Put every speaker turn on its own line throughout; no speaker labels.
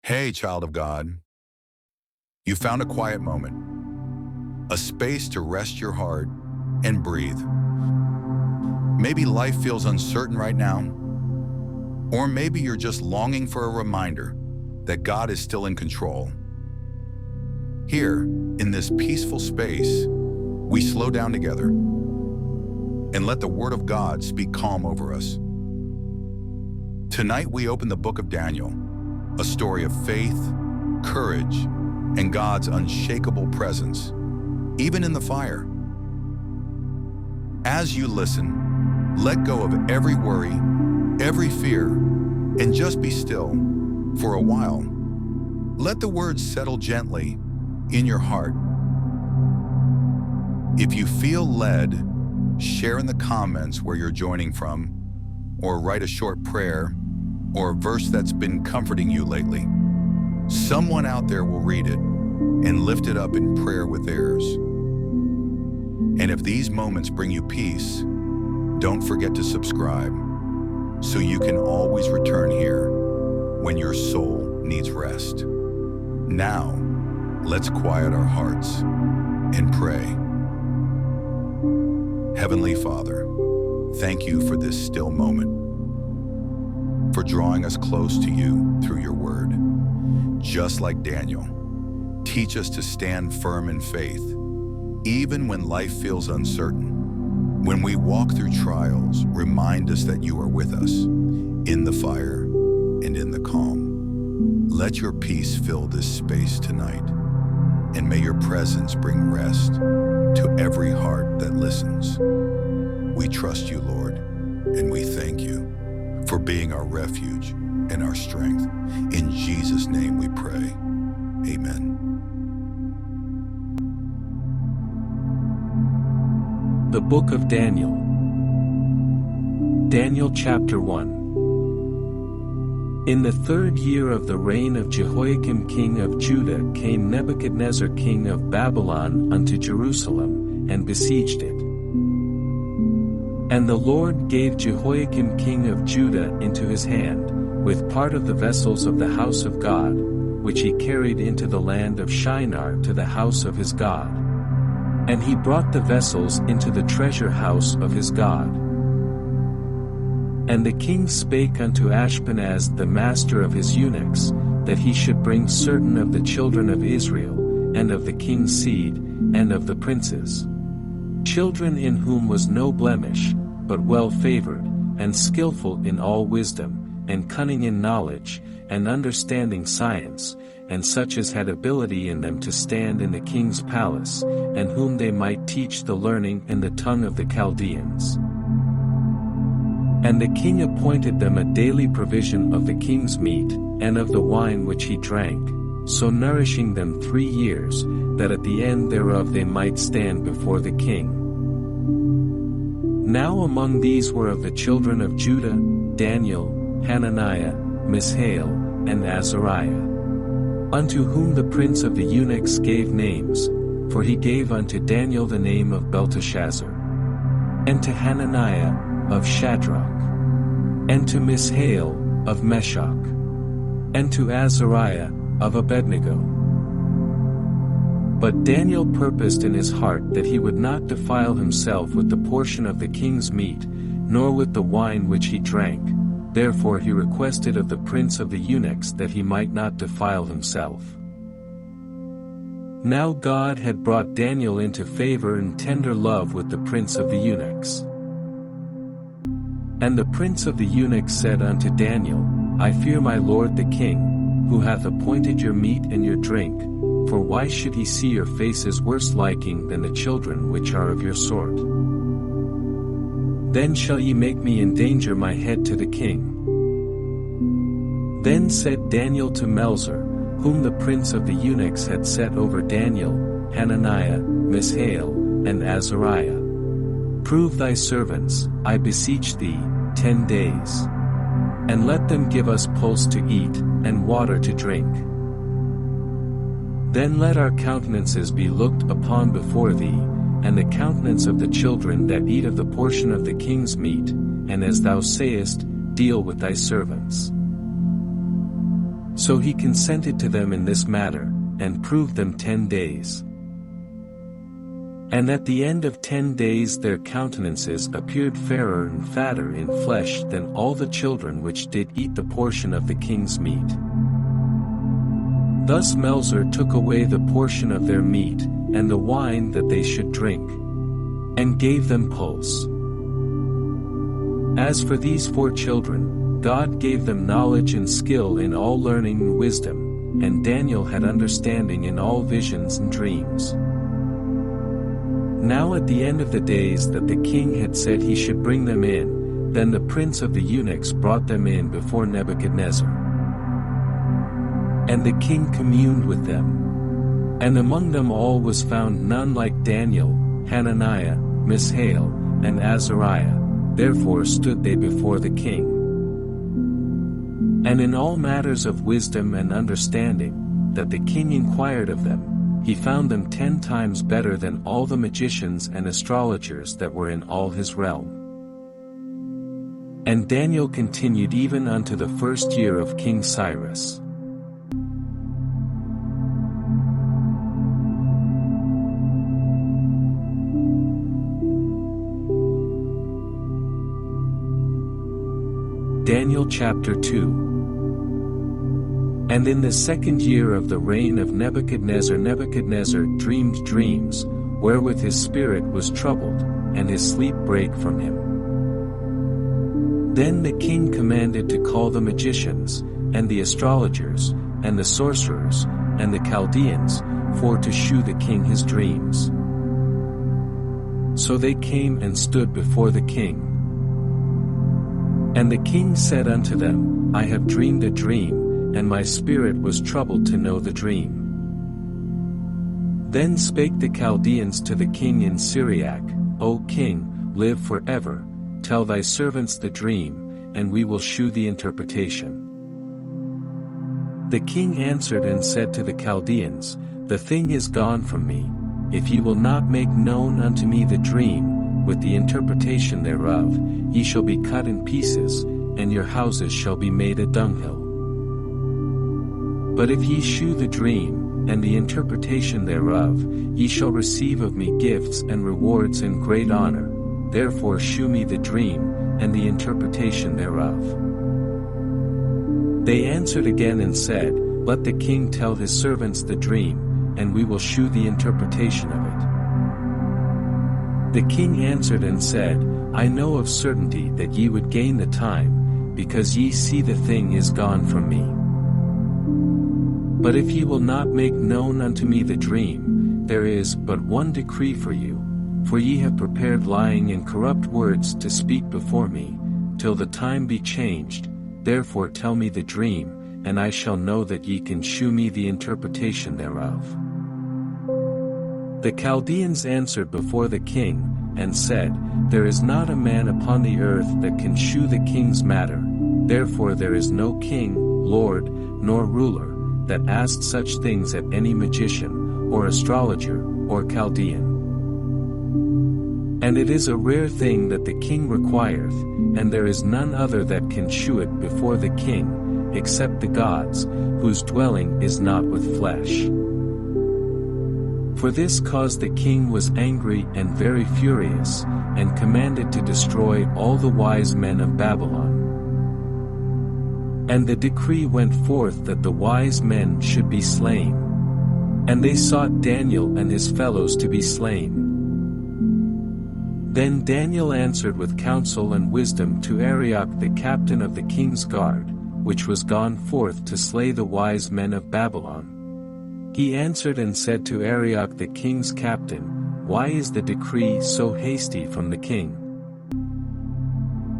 Hey, child of God. You found a quiet moment, a space to rest your heart and breathe. Maybe life feels uncertain right now, or maybe you're just longing for a reminder that God is still in control. Here, in this peaceful space, we slow down together and let the Word of God speak calm over us. Tonight we open the book of Daniel, a story of faith, courage, and God's unshakable presence, even in the fire. As you listen, let go of every worry, every fear, and just be still for a while. Let the words settle gently in your heart. If you feel led, share in the comments where you're joining from, or write a short prayer or a verse that's been comforting you lately. Someone out there will read it and lift it up in prayer with theirs. And if these moments bring you peace, don't forget to subscribe so you can always return here when your soul needs rest. Now, let's quiet our hearts and pray. Heavenly Father, thank you for this still moment, for drawing us close to you through your word. Just like Daniel, teach us to stand firm in faith, even when life feels uncertain. When we walk through trials, remind us that you are with us, in the fire and in the calm. Let your peace fill this space tonight, and may your presence bring rest to every heart that listens. We trust you, Lord, and we thank you for being our refuge and our strength. In Jesus' name we pray. Amen.
The Book of Daniel. Daniel chapter 1. In the 3rd year of the reign of Jehoiakim king of Judah came Nebuchadnezzar king of Babylon unto Jerusalem, and besieged it. And the Lord gave Jehoiakim king of Judah into his hand, with part of the vessels of the house of God, which he carried into the land of Shinar to the house of his God. And he brought the vessels into the treasure house of his God. And the king spake unto Ashpenaz the master of his eunuchs, that he should bring certain of the children of Israel, and of the king's seed, and of the princes, children in whom was no blemish, but well favored, and skillful in all wisdom, and cunning in knowledge, and understanding science, and such as had ability in them to stand in the king's palace, and whom they might teach the learning and the tongue of the Chaldeans. And the king appointed them a daily provision of the king's meat, and of the wine which he drank, so nourishing them 3 years, that at the end thereof they might stand before the king. Now among these were of the children of Judah, Daniel, Hananiah, Mishael, and Azariah, unto whom the prince of the eunuchs gave names, for he gave unto Daniel the name of Belteshazzar, and to Hananiah, of Shadrach, and to Mishael, of Meshach, and to Azariah, of Abednego. But Daniel purposed in his heart that he would not defile himself with the portion of the king's meat, nor with the wine which he drank. Therefore he requested of the prince of the eunuchs that he might not defile himself. Now God had brought Daniel into favor and tender love with the prince of the eunuchs. And the prince of the eunuchs said unto Daniel, I fear my lord the king, who hath appointed your meat and your drink, for why should he see your faces worse liking than the children which are of your sort? Then shall ye make me endanger my head to the king. Then said Daniel to Melzar, whom the prince of the eunuchs had set over Daniel, Hananiah, Mishael, and Azariah, Prove thy servants, I beseech thee, 10 days. And let them give us pulse to eat, and water to drink. Then let our countenances be looked upon before thee, and the countenance of the children that eat of the portion of the king's meat, and as thou sayest, deal with thy servants. So he consented to them in this matter, and proved them 10 days. And at the end of 10 days their countenances appeared fairer and fatter in flesh than all the children which did eat the portion of the king's meat. Thus Melzar took away the portion of their meat, and the wine that they should drink, and gave them pulse. As for these 4 children, God gave them knowledge and skill in all learning and wisdom, and Daniel had understanding in all visions and dreams. Now at the end of the days that the king had said he should bring them in, then the prince of the eunuchs brought them in before Nebuchadnezzar. And the king communed with them. And among them all was found none like Daniel, Hananiah, Mishael, and Azariah, therefore stood they before the king. And in all matters of wisdom and understanding, that the king inquired of them, he found them 10 times better than all the magicians and astrologers that were in all his realm. And Daniel continued even unto the 1st year of King Cyrus. Daniel chapter 2. And in the 2nd year of the reign of Nebuchadnezzar, Nebuchadnezzar dreamed dreams, wherewith his spirit was troubled, and his sleep brake from him. Then the king commanded to call the magicians, and the astrologers, and the sorcerers, and the Chaldeans, for to shew the king his dreams. So they came and stood before the king. And the king said unto them, I have dreamed a dream, and my spirit was troubled to know the dream. Then spake the Chaldeans to the king in Syriac, O king, live forever, tell thy servants the dream, and we will shew the interpretation. The king answered and said to the Chaldeans, The thing is gone from me, if ye will not make known unto me the dream, with the interpretation thereof, ye shall be cut in pieces, and your houses shall be made a dunghill. But if ye shew the dream, and the interpretation thereof, ye shall receive of me gifts and rewards and great honor, therefore shew me the dream, and the interpretation thereof. They answered again and said, Let the king tell his servants the dream, and we will shew the interpretation of it. The king answered and said, I know of certainty that ye would gain the time, because ye see the thing is gone from me. But if ye will not make known unto me the dream, there is but one decree for you, for ye have prepared lying and corrupt words to speak before me, till the time be changed, therefore tell me the dream, and I shall know that ye can shew me the interpretation thereof. The Chaldeans answered before the king, and said, There is not a man upon the earth that can shew the king's matter, therefore there is no king, lord, nor ruler, that asked such things at any magician, or astrologer, or Chaldean. And it is a rare thing that the king requireth, and there is none other that can shew it before the king, except the gods, whose dwelling is not with flesh. For this cause the king was angry and very furious, and commanded to destroy all the wise men of Babylon. And the decree went forth that the wise men should be slain. And they sought Daniel and his fellows to be slain. Then Daniel answered with counsel and wisdom to Arioch the captain of the king's guard, which was gone forth to slay the wise men of Babylon. He answered and said to Arioch the king's captain, Why is the decree so hasty from the king?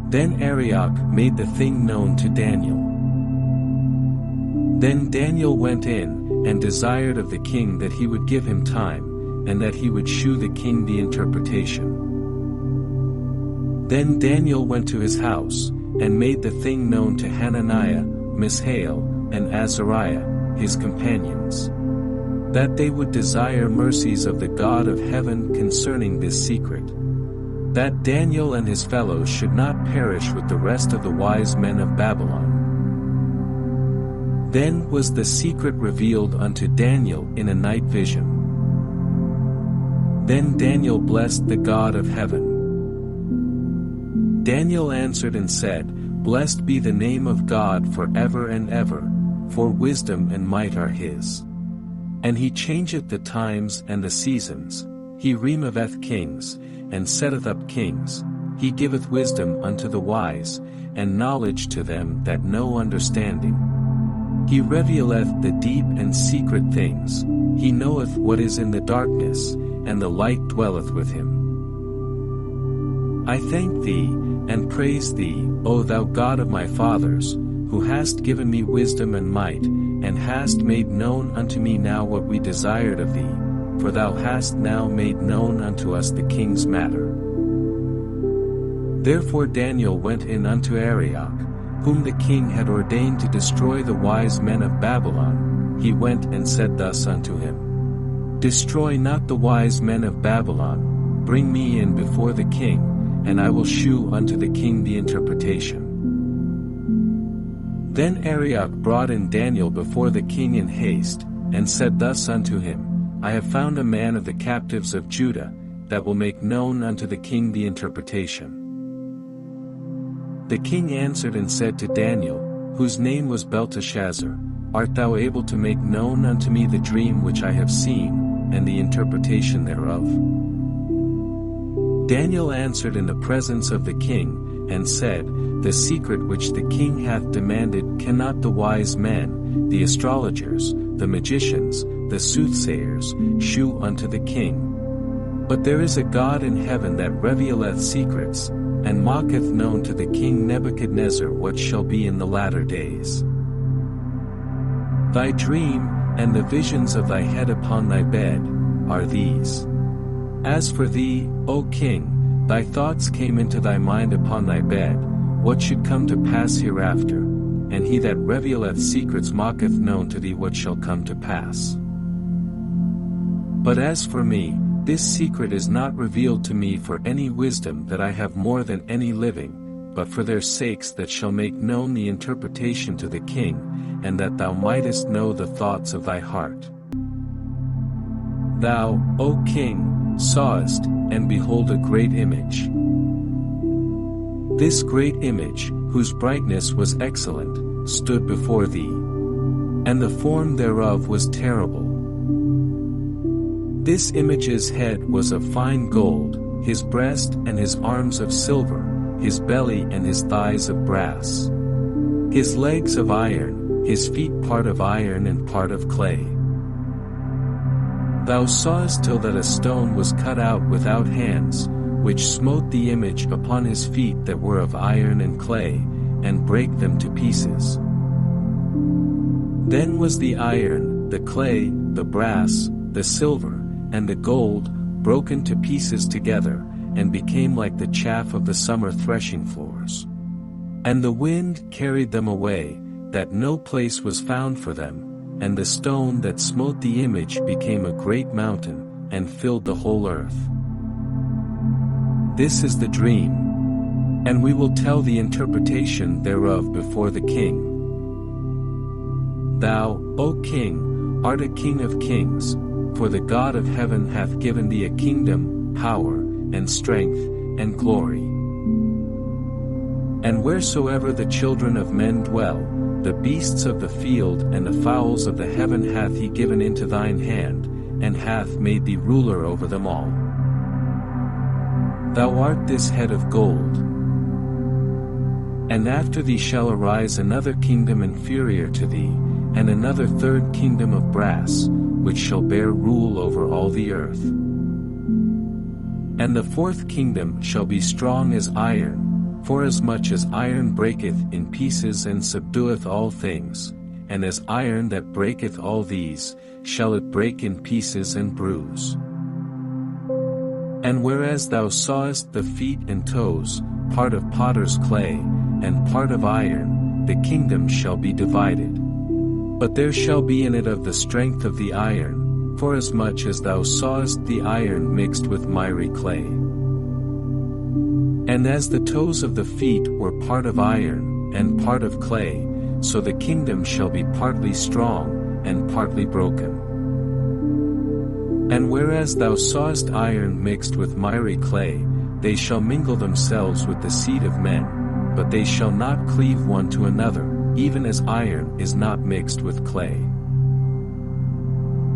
Then Arioch made the thing known to Daniel. Then Daniel went in, and desired of the king that he would give him time, and that he would shew the king the interpretation. Then Daniel went to his house, and made the thing known to Hananiah, Mishael, and Azariah, his companions, that they would desire mercies of the God of heaven concerning this secret, that Daniel and his fellows should not perish with the rest of the wise men of Babylon. Then was the secret revealed unto Daniel in a night vision. Then Daniel blessed the God of heaven. Daniel answered and said, Blessed be the name of God forever and ever, for wisdom and might are his. And he changeth the times and the seasons, he removeth kings, and setteth up kings, he giveth wisdom unto the wise, and knowledge to them that know understanding. He revealeth the deep and secret things, he knoweth what is in the darkness, and the light dwelleth with him. I thank thee, and praise thee, O thou God of my fathers, who hast given me wisdom and might, and hast made known unto me now what we desired of thee, for thou hast now made known unto us the king's matter. Therefore Daniel went in unto Arioch, whom the king had ordained to destroy the wise men of Babylon. He went and said thus unto him, Destroy not the wise men of Babylon, bring me in before the king, and I will shew unto the king the interpretation. Then Arioch brought in Daniel before the king in haste, and said thus unto him, I have found a man of the captives of Judah, that will make known unto the king the interpretation. The king answered and said to Daniel, whose name was Belteshazzar, Art thou able to make known unto me the dream which I have seen, and the interpretation thereof? Daniel answered in the presence of the king, and said, The secret which the king hath demanded cannot the wise men, the astrologers, the magicians, the soothsayers, shew unto the king. But there is a God in heaven that revealeth secrets, and maketh known to the king Nebuchadnezzar what shall be in the latter days. Thy dream, and the visions of thy head upon thy bed, are these. As for thee, O king, thy thoughts came into thy mind upon thy bed, what should come to pass hereafter, and he that revealeth secrets maketh known to thee what shall come to pass. But as for me, this secret is not revealed to me for any wisdom that I have more than any living, but for their sakes that shall make known the interpretation to the king, and that thou mightest know the thoughts of thy heart. Thou, O king, sawest, and behold a great image. This great image, whose brightness was excellent, stood before thee. And the form thereof was terrible. This image's head was of fine gold, his breast and his arms of silver, his belly and his thighs of brass. His legs of iron, his feet part of iron and part of clay. Thou sawest till that a stone was cut out without hands, which smote the image upon his feet that were of iron and clay, and brake them to pieces. Then was the iron, the clay, the brass, the silver, and the gold, broken to pieces together, and became like the chaff of the summer threshing floors. And the wind carried them away, that no place was found for them, and the stone that smote the image became a great mountain, and filled the whole earth. This is the dream. And we will tell the interpretation thereof before the king. Thou, O king, art a king of kings, for the God of heaven hath given thee a kingdom, power, and strength, and glory. And wheresoever the children of men dwell, the beasts of the field and the fowls of the heaven hath he given into thine hand, and hath made thee ruler over them all. Thou art this head of gold. And after thee shall arise another kingdom inferior to thee, and another third kingdom of brass, which shall bear rule over all the earth. And the fourth kingdom shall be strong as iron, forasmuch as iron breaketh in pieces and subdueth all things, and as iron that breaketh all these, shall it break in pieces and bruise. And whereas thou sawest the feet and toes, part of potter's clay, and part of iron, the kingdom shall be divided. But there shall be in it of the strength of the iron, forasmuch as thou sawest the iron mixed with miry clay. And as the toes of the feet were part of iron, and part of clay, so the kingdom shall be partly strong, and partly broken. And whereas thou sawest iron mixed with miry clay, they shall mingle themselves with the seed of men, but they shall not cleave one to another, even as iron is not mixed with clay.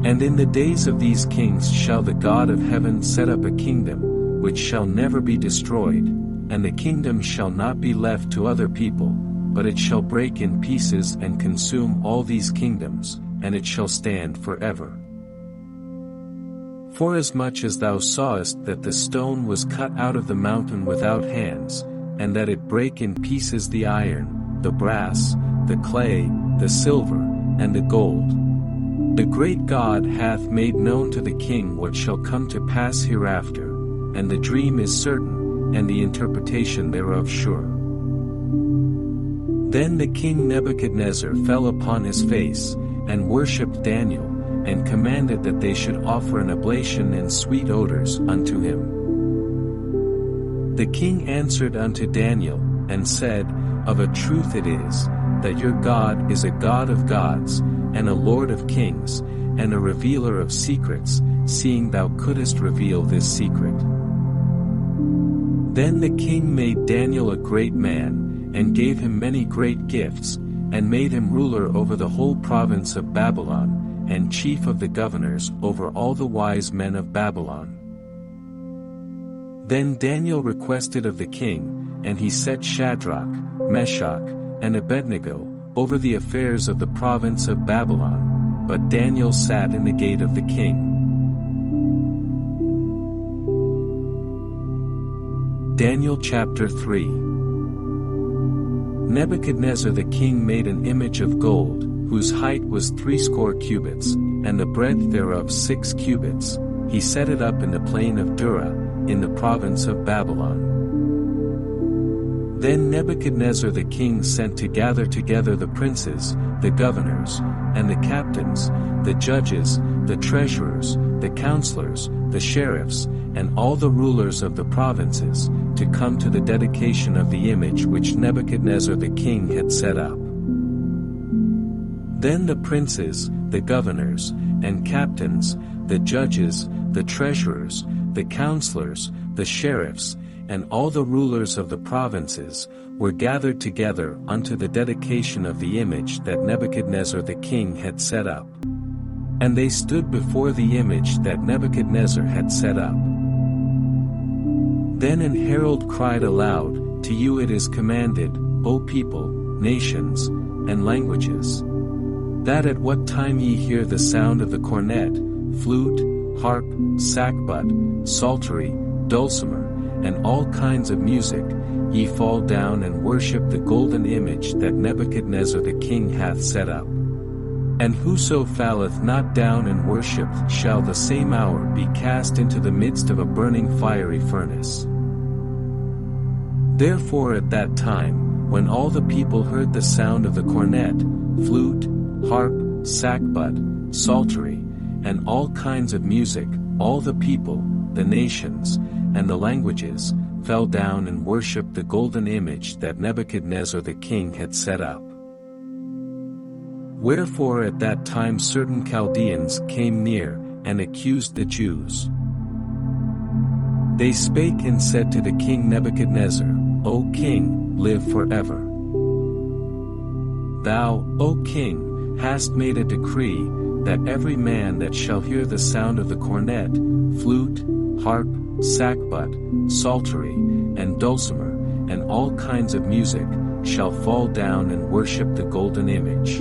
And in the days of these kings shall the God of heaven set up a kingdom, which shall never be destroyed, and the kingdom shall not be left to other people, but it shall break in pieces and consume all these kingdoms, and it shall stand forever. Forasmuch as thou sawest that the stone was cut out of the mountain without hands, and that it brake in pieces the iron, the brass, the clay, the silver, and the gold. The great God hath made known to the king what shall come to pass hereafter, and the dream is certain, and the interpretation thereof sure. Then the king Nebuchadnezzar fell upon his face, and worshipped Daniel, and commanded that they should offer an oblation and sweet odors unto him. The king answered unto Daniel, and said, Of a truth it is, that your God is a God of gods, and a Lord of kings, and a revealer of secrets, seeing thou couldest reveal this secret. Then the king made Daniel a great man, and gave him many great gifts, and made him ruler over the whole province of Babylon, and chief of the governors over all the wise men of Babylon. Then Daniel requested of the king, and he set Shadrach, Meshach, and Abednego over the affairs of the province of Babylon, but Daniel sat in the gate of the king. Daniel chapter 3. Nebuchadnezzar the king made an image of gold, whose height was 60 cubits, and the breadth thereof 6 cubits. He set it up in the plain of Dura, in the province of Babylon. Then Nebuchadnezzar the king sent to gather together the princes, the governors, and the captains, the judges, the treasurers, the counselors, the sheriffs, and all the rulers of the provinces, to come to the dedication of the image which Nebuchadnezzar the king had set up. Then the princes, the governors, and captains, the judges, the treasurers, the counselors, the sheriffs, and all the rulers of the provinces, were gathered together unto the dedication of the image that Nebuchadnezzar the king had set up. And they stood before the image that Nebuchadnezzar had set up. Then an herald cried aloud, To you it is commanded, O people, nations, and languages, that at what time ye hear the sound of the cornet, flute, harp, sackbut, psaltery, dulcimer, and all kinds of music, ye fall down and worship the golden image that Nebuchadnezzar the king hath set up. And whoso falleth not down and worshipeth shall the same hour be cast into the midst of a burning fiery furnace. Therefore at that time, when all the people heard the sound of the cornet, flute, harp, sackbut, psaltery, and all kinds of music, all the people, the nations, and the languages, fell down and worshipped the golden image that Nebuchadnezzar the king had set up. Wherefore at that time certain Chaldeans came near, and accused the Jews. They spake and said to the king Nebuchadnezzar, O king, live forever. Thou, O king, hast made a decree, that every man that shall hear the sound of the cornet, flute, harp, sackbut, psaltery, and dulcimer, and all kinds of music, shall fall down and worship the golden image.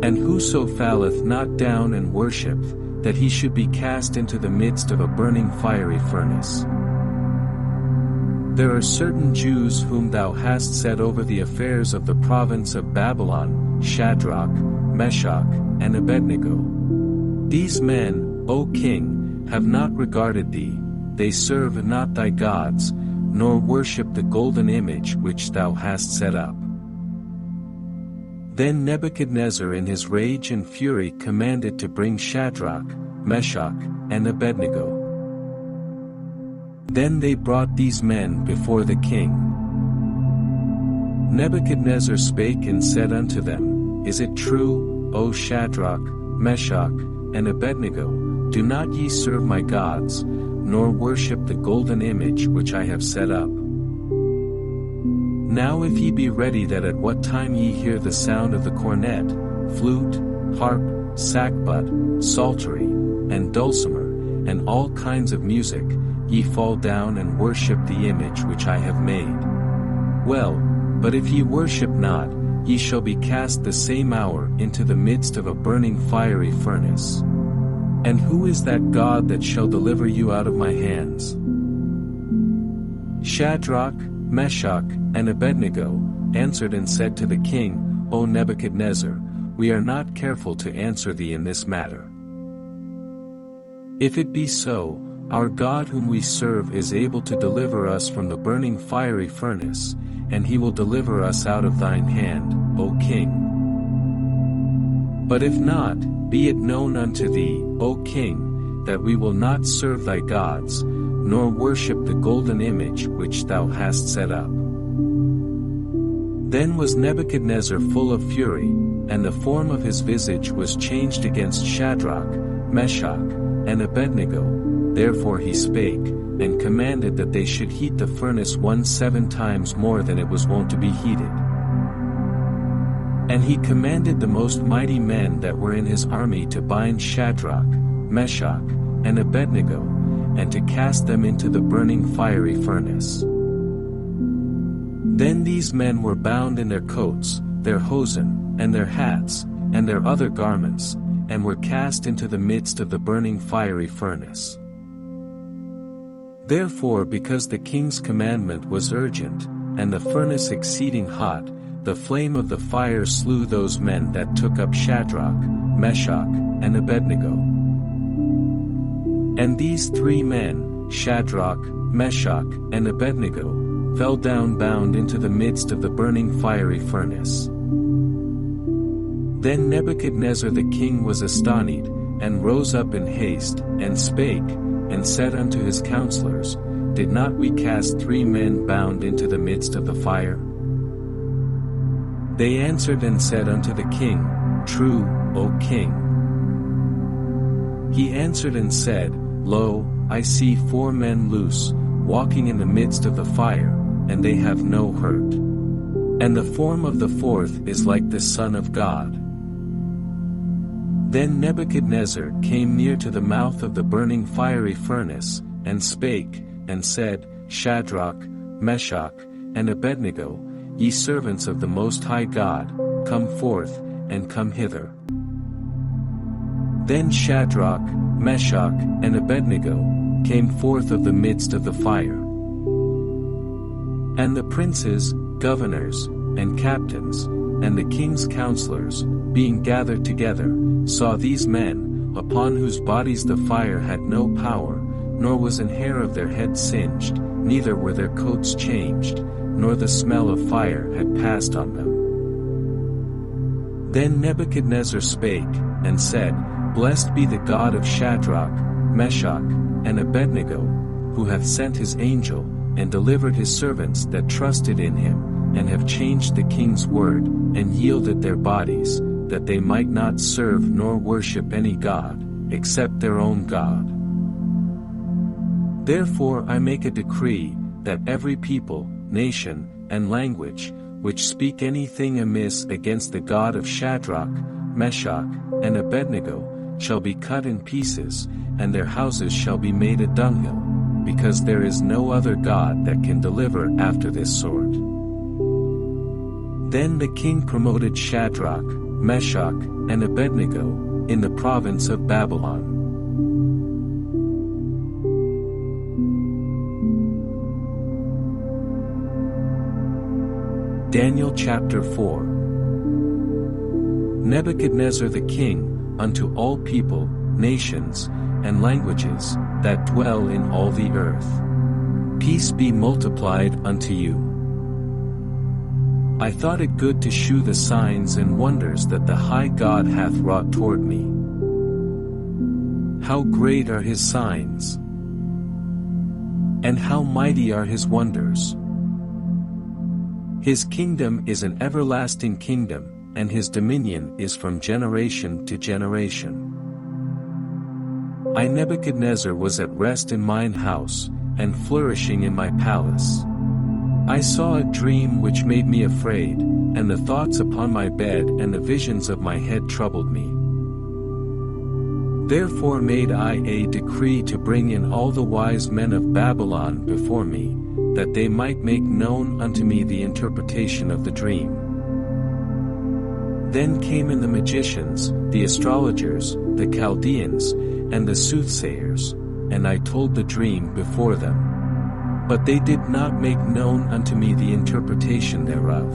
And whoso falleth not down and worshipeth, that he should be cast into the midst of a burning fiery furnace. There are certain Jews whom thou hast set over the affairs of the province of Babylon, Shadrach, Meshach, and Abednego. These men, O king, have not regarded thee, they serve not thy gods, nor worship the golden image which thou hast set up. Then Nebuchadnezzar in his rage and fury commanded to bring Shadrach, Meshach, and Abednego. Then they brought these men before the king. Nebuchadnezzar spake and said unto them, Is it true, O Shadrach, Meshach, and Abednego, do not ye serve my gods, nor worship the golden image which I have set up? Now if ye be ready that at what time ye hear the sound of the cornet, flute, harp, sackbut, psaltery, and dulcimer, and all kinds of music, ye fall down and worship the image which I have made. Well, but if ye worship not, ye shall be cast the same hour into the midst of a burning fiery furnace. And who is that God that shall deliver you out of my hands? Shadrach, Meshach, and Abednego answered and said to the king, O Nebuchadnezzar, we are not careful to answer thee in this matter. If it be so, our God whom we serve is able to deliver us from the burning fiery furnace, and he will deliver us out of thine hand, O king. But if not, be it known unto thee, O king, that we will not serve thy gods, nor worship the golden image which thou hast set up. Then was Nebuchadnezzar full of fury, and the form of his visage was changed against Shadrach, Meshach, and Abednego. Therefore he spake, and commanded that they should heat the furnace 17 times more than it was wont to be heated. And he commanded the most mighty men that were in his army to bind Shadrach, Meshach, and Abednego, and to cast them into the burning fiery furnace. Then these men were bound in their coats, their hosen, and their hats, and their other garments, and were cast into the midst of the burning fiery furnace. Therefore, because the king's commandment was urgent, and the furnace exceeding hot, the flame of the fire slew those men that took up Shadrach, Meshach, and Abednego. And these 3 men, Shadrach, Meshach, and Abednego, fell down bound into the midst of the burning fiery furnace. Then Nebuchadnezzar the king was astonied, and rose up in haste, and spake, and said unto his counselors, Did not we cast 3 men bound into the midst of the fire? They answered and said unto the king, True, O king. He answered and said, Lo, I see 4 men loose, walking in the midst of the fire, and they have no hurt. And the form of the 4th is like the Son of God. Then Nebuchadnezzar came near to the mouth of the burning fiery furnace, and spake, and said, Shadrach, Meshach, and Abednego, ye servants of the Most High God, come forth, and come hither. Then Shadrach, Meshach, and Abednego came forth of the midst of the fire. And the princes, governors, and captains, and the king's counselors, being gathered together, saw these men, upon whose bodies the fire had no power, nor was an hair of their head singed, neither were their coats changed, nor the smell of fire had passed on them. Then Nebuchadnezzar spake, and said, Blessed be the God of Shadrach, Meshach, and Abednego, who hath sent his angel, and delivered his servants that trusted in him, and have changed the king's word, and yielded their bodies, that they might not serve nor worship any god, except their own God. Therefore I make a decree, that every people, nation, and language, which speak anything amiss against the God of Shadrach, Meshach, and Abednego, shall be cut in pieces, and their houses shall be made a dunghill, because there is no other God that can deliver after this sort. Then the king promoted Shadrach, Meshach, and Abednego, in the province of Babylon. Daniel chapter 4. Nebuchadnezzar the king, unto all people, nations, and languages, that dwell in all the earth. Peace be multiplied unto you. I thought it good to shew the signs and wonders that the high God hath wrought toward me. How great are his signs! And how mighty are his wonders! His kingdom is an everlasting kingdom, and his dominion is from generation to generation. I Nebuchadnezzar was at rest in mine house, and flourishing in my palace. I saw a dream which made me afraid, and the thoughts upon my bed and the visions of my head troubled me. Therefore made I a decree to bring in all the wise men of Babylon before me, that they might make known unto me the interpretation of the dream. Then came in the magicians, the astrologers, the Chaldeans, and the soothsayers, and I told the dream before them. But they did not make known unto me the interpretation thereof.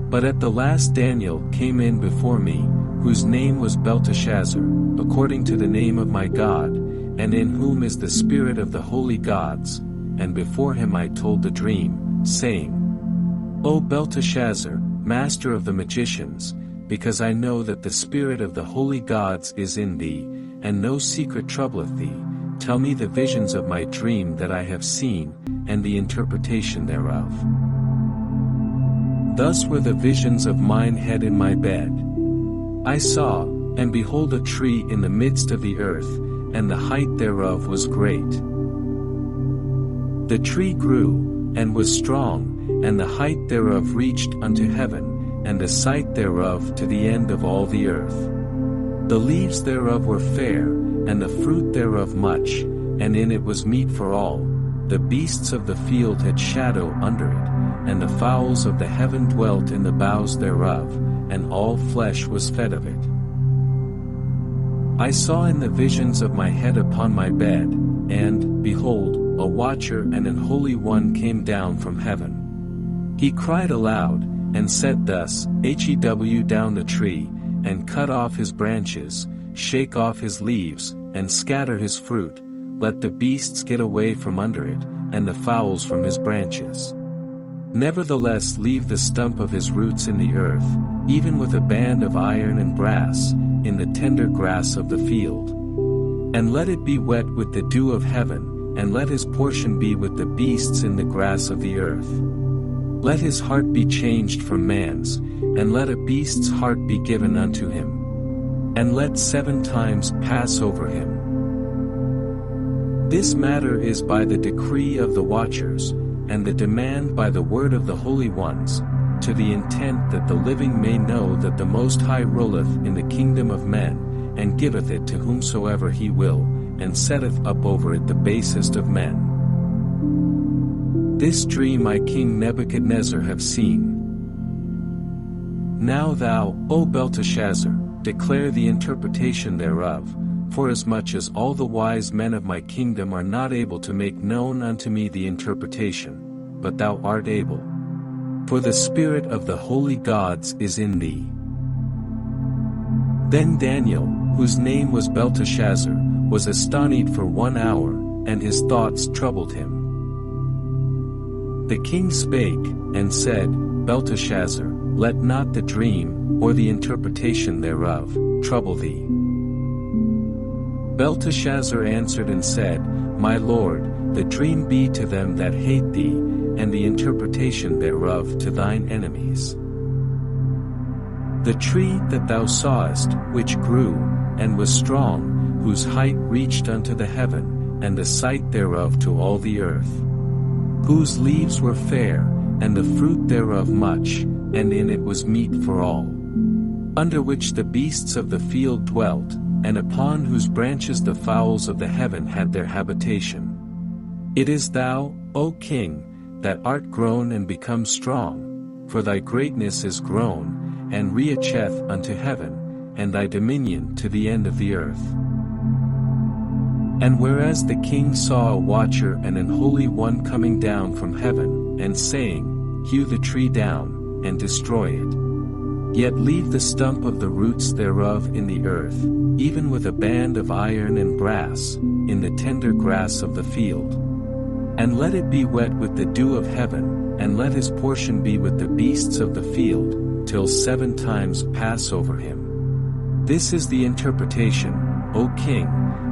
But at the last Daniel came in before me, whose name was Belteshazzar, according to the name of my God, and in whom is the spirit of the holy gods, and before him I told the dream, saying, O Belteshazzar, master of the magicians, because I know that the spirit of the holy gods is in thee, and no secret troubleth thee, tell me the visions of my dream that I have seen, and the interpretation thereof. Thus were the visions of mine head in my bed. I saw, and behold a tree in the midst of the earth, and the height thereof was great. The tree grew, and was strong, and the height thereof reached unto heaven, and the sight thereof to the end of all the earth. The leaves thereof were fair, and the fruit thereof much, and in it was meat for all. The beasts of the field had shadow under it, and the fowls of the heaven dwelt in the boughs thereof, and all flesh was fed of it. I saw in the visions of my head upon my bed, and, behold, a watcher and an holy one came down from heaven. He cried aloud, and said thus, Hew down the tree, and cut off his branches, shake off his leaves, and scatter his fruit, let the beasts get away from under it, and the fowls from his branches. Nevertheless leave the stump of his roots in the earth, even with a band of iron and brass, in the tender grass of the field. And let it be wet with the dew of heaven, and let his portion be with the beasts in the grass of the earth. Let his heart be changed from man's, and let a beast's heart be given unto him. And let 7 times pass over him. This matter is by the decree of the watchers, and the demand by the word of the holy ones, to the intent that the living may know that the Most High ruleth in the kingdom of men, and giveth it to whomsoever he will, and setteth up over it the basest of men. This dream I King Nebuchadnezzar have seen. Now thou, O Belteshazzar, declare the interpretation thereof, forasmuch as all the wise men of my kingdom are not able to make known unto me the interpretation, but thou art able. For the spirit of the holy gods is in thee. Then Daniel, whose name was Belteshazzar, was astonied for 1 hour, and his thoughts troubled him. The king spake, and said, Belteshazzar, let not the dream, or the interpretation thereof, trouble thee. Belteshazzar answered and said, My lord, the dream be to them that hate thee, and the interpretation thereof to thine enemies. The tree that thou sawest, which grew, and was strong, whose height reached unto the heaven, and the sight thereof to all the earth. Whose leaves were fair, and the fruit thereof much, and in it was meat for all. Under which the beasts of the field dwelt, and upon whose branches the fowls of the heaven had their habitation. It is thou, O king, that art grown and become strong, for thy greatness is grown, and reacheth unto heaven, and thy dominion to the end of the earth. And whereas the king saw a watcher and an holy one coming down from heaven, and saying, Hew the tree down, and destroy it. Yet leave the stump of the roots thereof in the earth, even with a band of iron and brass, in the tender grass of the field. And let it be wet with the dew of heaven, and let his portion be with the beasts of the field, till 7 times pass over him. This is the interpretation, O king,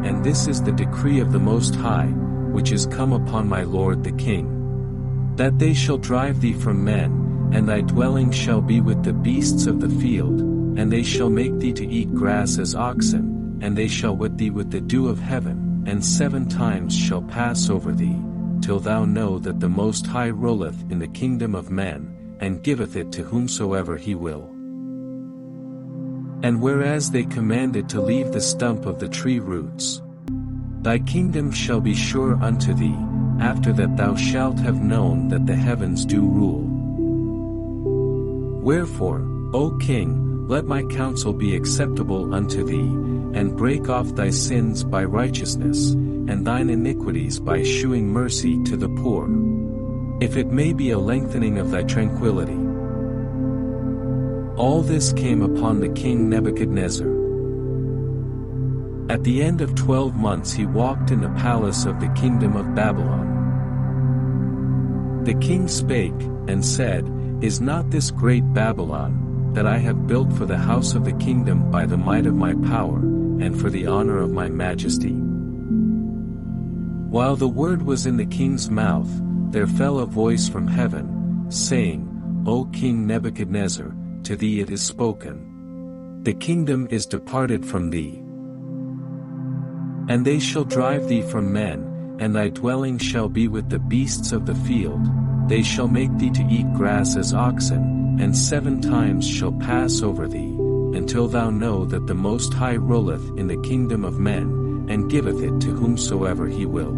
and this is the decree of the Most High, which is come upon my lord the king. that they shall drive thee from men, and thy dwelling shall be with the beasts of the field, and they shall make thee to eat grass as oxen, and they shall wet thee with the dew of heaven, and 7 times shall pass over thee, till thou know that the Most High ruleth in the kingdom of men, and giveth it to whomsoever he will. And whereas they commanded to leave the stump of the tree roots, thy kingdom shall be sure unto thee, after that thou shalt have known that the heavens do rule. Wherefore, O King, let my counsel be acceptable unto thee, and break off thy sins by righteousness, and thine iniquities by shewing mercy to the poor, if it may be a lengthening of thy tranquility. All this came upon the king Nebuchadnezzar. At the end of 12 months he walked in the palace of the kingdom of Babylon. The king spake, and said, Is not this great Babylon, that I have built for the house of the kingdom by the might of my power, and for the honor of my majesty? While the word was in the king's mouth, there fell a voice from heaven, saying, O King Nebuchadnezzar, to thee it is spoken. The kingdom is departed from thee. And they shall drive thee from men, and thy dwelling shall be with the beasts of the field, they shall make thee to eat grass as oxen, and 7 times shall pass over thee, until thou know that the Most High ruleth in the kingdom of men, and giveth it to whomsoever he will.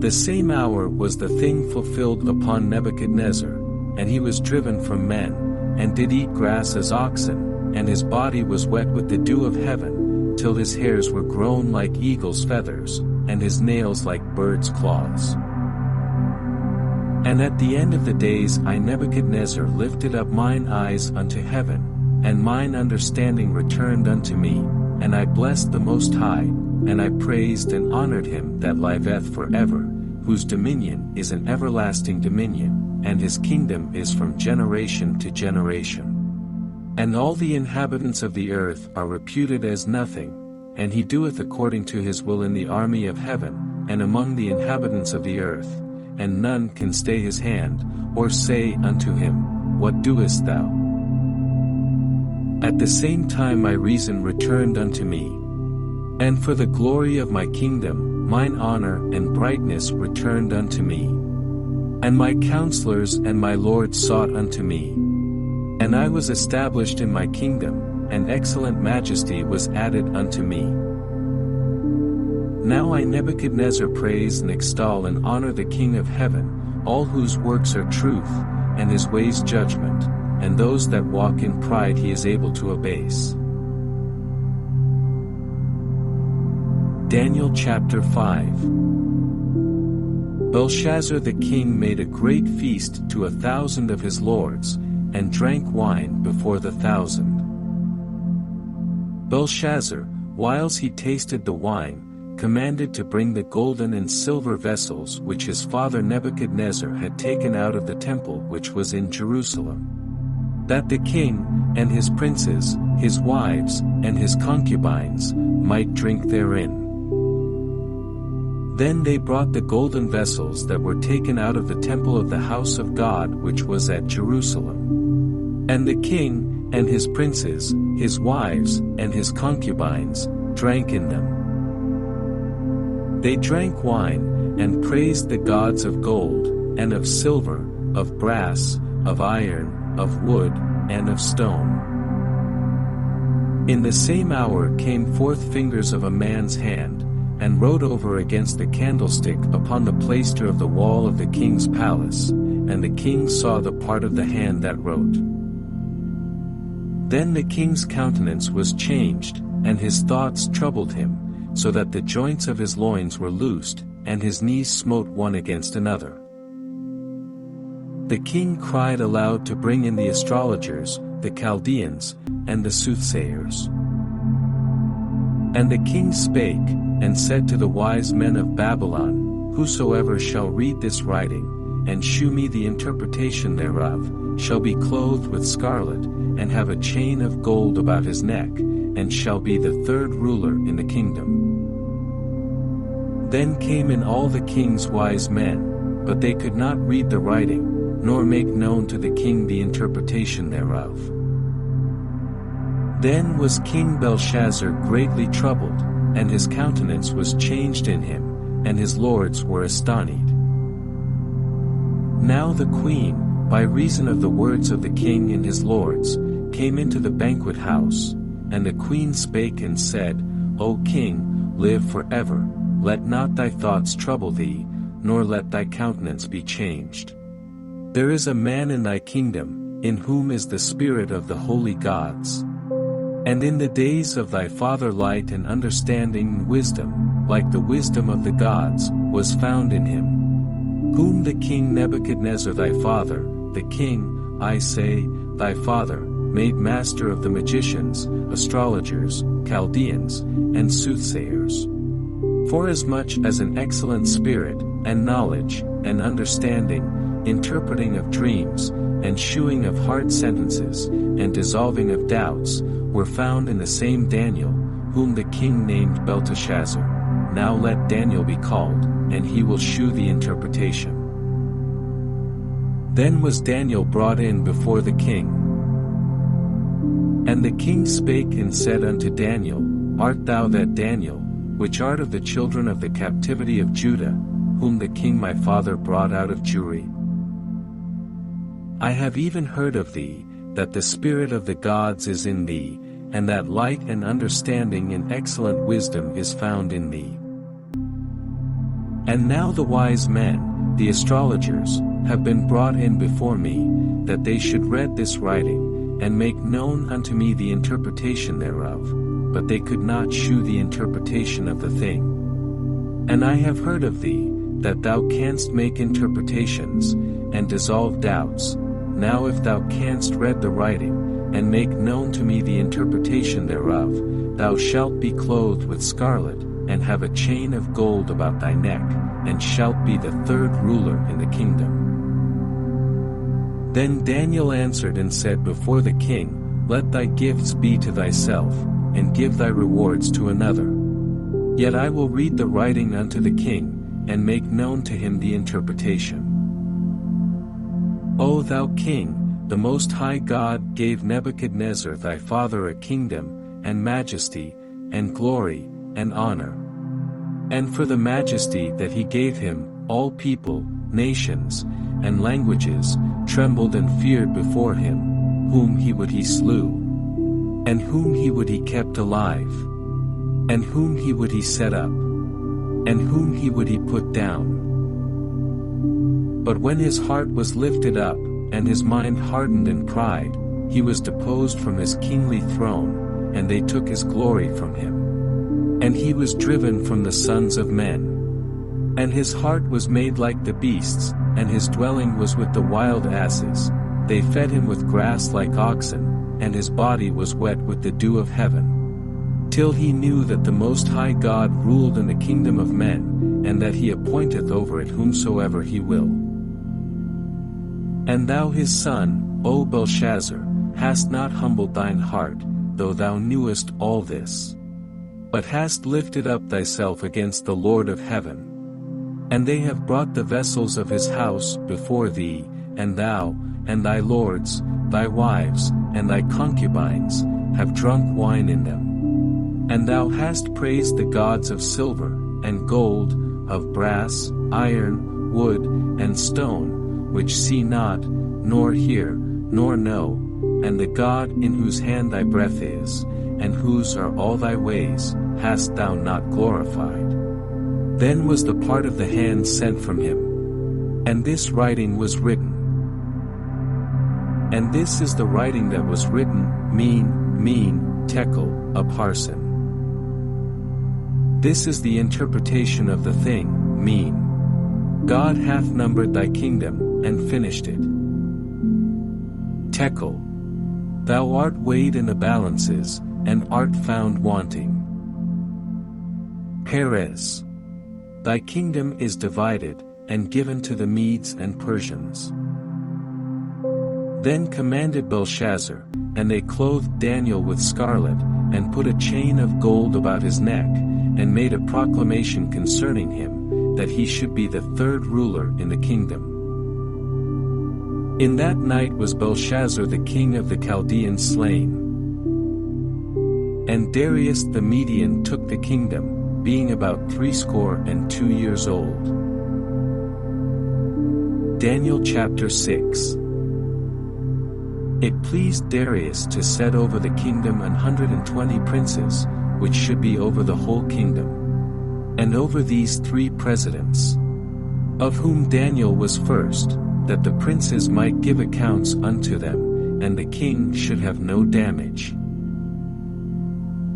The same hour was the thing fulfilled upon Nebuchadnezzar, and he was driven from men, and did eat grass as oxen, and his body was wet with the dew of heaven, till his hairs were grown like eagle's feathers, and his nails like birds' claws. And at the end of the days I Nebuchadnezzar lifted up mine eyes unto heaven, and mine understanding returned unto me, and I blessed the Most High, and I praised and honored him that liveth forever, whose dominion is an everlasting dominion, and his kingdom is from generation to generation. And all the inhabitants of the earth are reputed as nothing, and he doeth according to his will in the army of heaven, and among the inhabitants of the earth, and none can stay his hand, or say unto him, What doest thou? At the same time my reason returned unto me, and for the glory of my kingdom, mine honor and brightness returned unto me. And my counselors and my lords sought unto me. And I was established in my kingdom, and excellent majesty was added unto me. Now I Nebuchadnezzar praise and extol and honor the King of heaven, all whose works are truth, and his ways judgment, and those that walk in pride he is able to abase. Daniel chapter 5. Belshazzar the king made a great feast to 1,000 of his lords, and drank wine before the 1,000. Belshazzar, whiles he tasted the wine, commanded to bring the golden and silver vessels which his father Nebuchadnezzar had taken out of the temple which was in Jerusalem, that the king, and his princes, his wives, and his concubines, might drink therein. Then they brought the golden vessels that were taken out of the temple of the house of God which was at Jerusalem. And the king, and his princes, his wives, and his concubines, drank in them. They drank wine, and praised the gods of gold, and of silver, of brass, of iron, of wood, and of stone. In the same hour came forth fingers of a man's hand, and wrote over against the candlestick upon the plaister of the wall of the king's palace, and the king saw the part of the hand that wrote. Then the king's countenance was changed, and his thoughts troubled him, so that the joints of his loins were loosed, and his knees smote one against another. The king cried aloud to bring in the astrologers, the Chaldeans, and the soothsayers. And the king spake, and said to the wise men of Babylon, Whosoever shall read this writing, and shew me the interpretation thereof, shall be clothed with scarlet, and have a chain of gold about his neck, and shall be the 3rd ruler in the kingdom. Then came in all the king's wise men, but they could not read the writing, nor make known to the king the interpretation thereof. Then was King Belshazzar greatly troubled, and his countenance was changed in him, and his lords were astonied. Now the queen, by reason of the words of the king and his lords, came into the banquet house, and the queen spake and said, O king, live forever, let not thy thoughts trouble thee, nor let thy countenance be changed. There is a man in thy kingdom, in whom is the spirit of the holy gods. And in the days of thy father light and understanding and wisdom, like the wisdom of the gods, was found in him. Whom the king Nebuchadnezzar thy father, the king, I say, thy father, made master of the magicians, astrologers, Chaldeans, and soothsayers. Forasmuch as an excellent spirit, and knowledge, and understanding, interpreting of dreams, and shewing of hard sentences, and dissolving of doubts, were found in the same Daniel, whom the king named Belteshazzar. Now let Daniel be called, and he will shew the interpretation. Then was Daniel brought in before the king. And the king spake and said unto Daniel, Art thou that Daniel, which art of the children of the captivity of Judah, whom the king my father brought out of Jewry? I have even heard of thee, that the spirit of the gods is in thee, and that light and understanding and excellent wisdom is found in thee. And now the wise men, the astrologers, have been brought in before me, that they should read this writing, and make known unto me the interpretation thereof, but they could not shew the interpretation of the thing. And I have heard of thee, that thou canst make interpretations, and dissolve doubts. Now if thou canst read the writing, and make known to me the interpretation thereof, thou shalt be clothed with scarlet, and have a chain of gold about thy neck, and shalt be the third ruler in the kingdom. Then Daniel answered and said before the king, Let thy gifts be to thyself, and give thy rewards to another. Yet I will read the writing unto the king, and make known to him the interpretation. O thou king, the Most High God gave Nebuchadnezzar thy father a kingdom, and majesty, and glory, and honor. And for the majesty that he gave him, all people, nations, and languages, trembled and feared before him. Whom he would he slew, and whom he would he kept alive, and whom he would he set up, and whom he would he put down. But when his heart was lifted up, and his mind hardened in pride, he was deposed from his kingly throne, and they took his glory from him. And he was driven from the sons of men. And his heart was made like the beasts, and his dwelling was with the wild asses. They fed him with grass like oxen, and his body was wet with the dew of heaven. Till he knew that the Most High God ruled in the kingdom of men, and that he appointeth over it whomsoever he will. And thou his son, O Belshazzar, hast not humbled thine heart, though thou knewest all this, but hast lifted up thyself against the Lord of heaven. And they have brought the vessels of his house before thee, and thou, and thy lords, thy wives, and thy concubines, have drunk wine in them. And thou hast praised the gods of silver, and gold, of brass, iron, wood, and stone, which see not, nor hear, nor know, and the God in whose hand thy breath is, and whose are all thy ways, hast thou not glorified. Then was the part of the hand sent from him. And this writing was written. And this is the writing that was written, mean, tekel, a parson. This is the interpretation of the thing, mean. God hath numbered thy kingdom, and finished it. Tekel. Thou art weighed in the balances, and art found wanting. Perez. Thy kingdom is divided, and given to the Medes and Persians. Then commanded Belshazzar, and they clothed Daniel with scarlet, and put a chain of gold about his neck, and made a proclamation concerning him, that he should be the third ruler in the kingdom. In that night was Belshazzar the king of the Chaldeans slain. And Darius the Median took the kingdom, being about 62 years old. Daniel chapter 6. It pleased Darius to set over the kingdom 120 princes, which should be over the whole kingdom, and over these 3 presidents, of whom Daniel was first, that the princes might give accounts unto them, and the king should have no damage.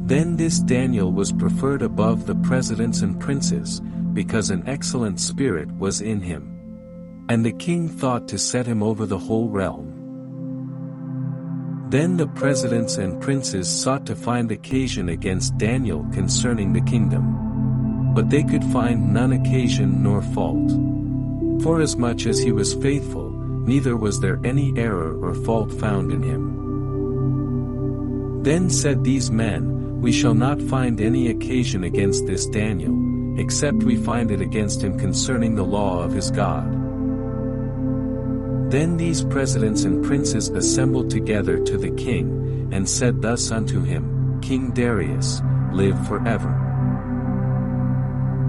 Then this Daniel was preferred above the presidents and princes, because an excellent spirit was in him. And the king thought to set him over the whole realm. Then the presidents and princes sought to find occasion against Daniel concerning the kingdom. But they could find none occasion nor fault. Forasmuch as he was faithful, neither was there any error or fault found in him. Then said these men, We shall not find any occasion against this Daniel, except we find it against him concerning the law of his God. Then these presidents and princes assembled together to the king, and said thus unto him, King Darius, live forever.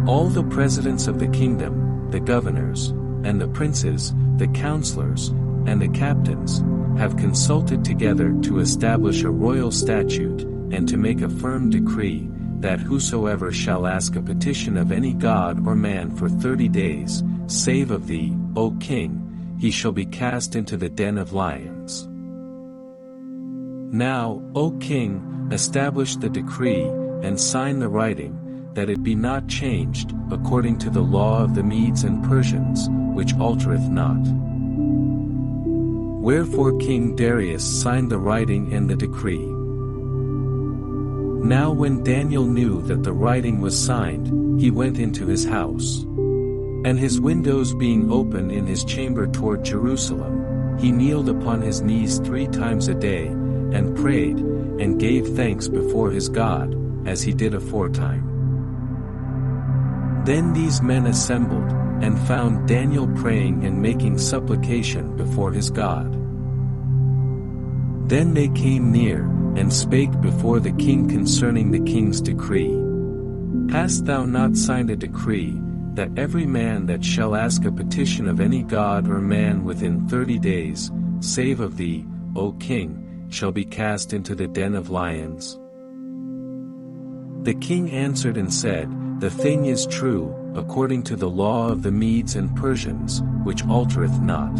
All the presidents of the kingdom, the governors, and the princes, the counselors, and the captains, have consulted together to establish a royal statute, and to make a firm decree, that whosoever shall ask a petition of any god or man for 30 days, save of thee, O king, he shall be cast into the den of lions. Now, O king, establish the decree, and sign the writing, that it be not changed, according to the law of the Medes and Persians, which altereth not. Wherefore King Darius signed the writing and the decree. Now when Daniel knew that the writing was signed, he went into his house. And his windows being open in his chamber toward Jerusalem, he kneeled upon his knees 3 times a day, and prayed, and gave thanks before his God, as he did aforetime. Then these men assembled, and found Daniel praying and making supplication before his God. Then they came near, and spake before the king concerning the king's decree. Hast thou not signed a decree, that every man that shall ask a petition of any god or man within 30 days, save of thee, O king, shall be cast into the den of lions? The king answered and said, The thing is true, according to the law of the Medes and Persians, which altereth not.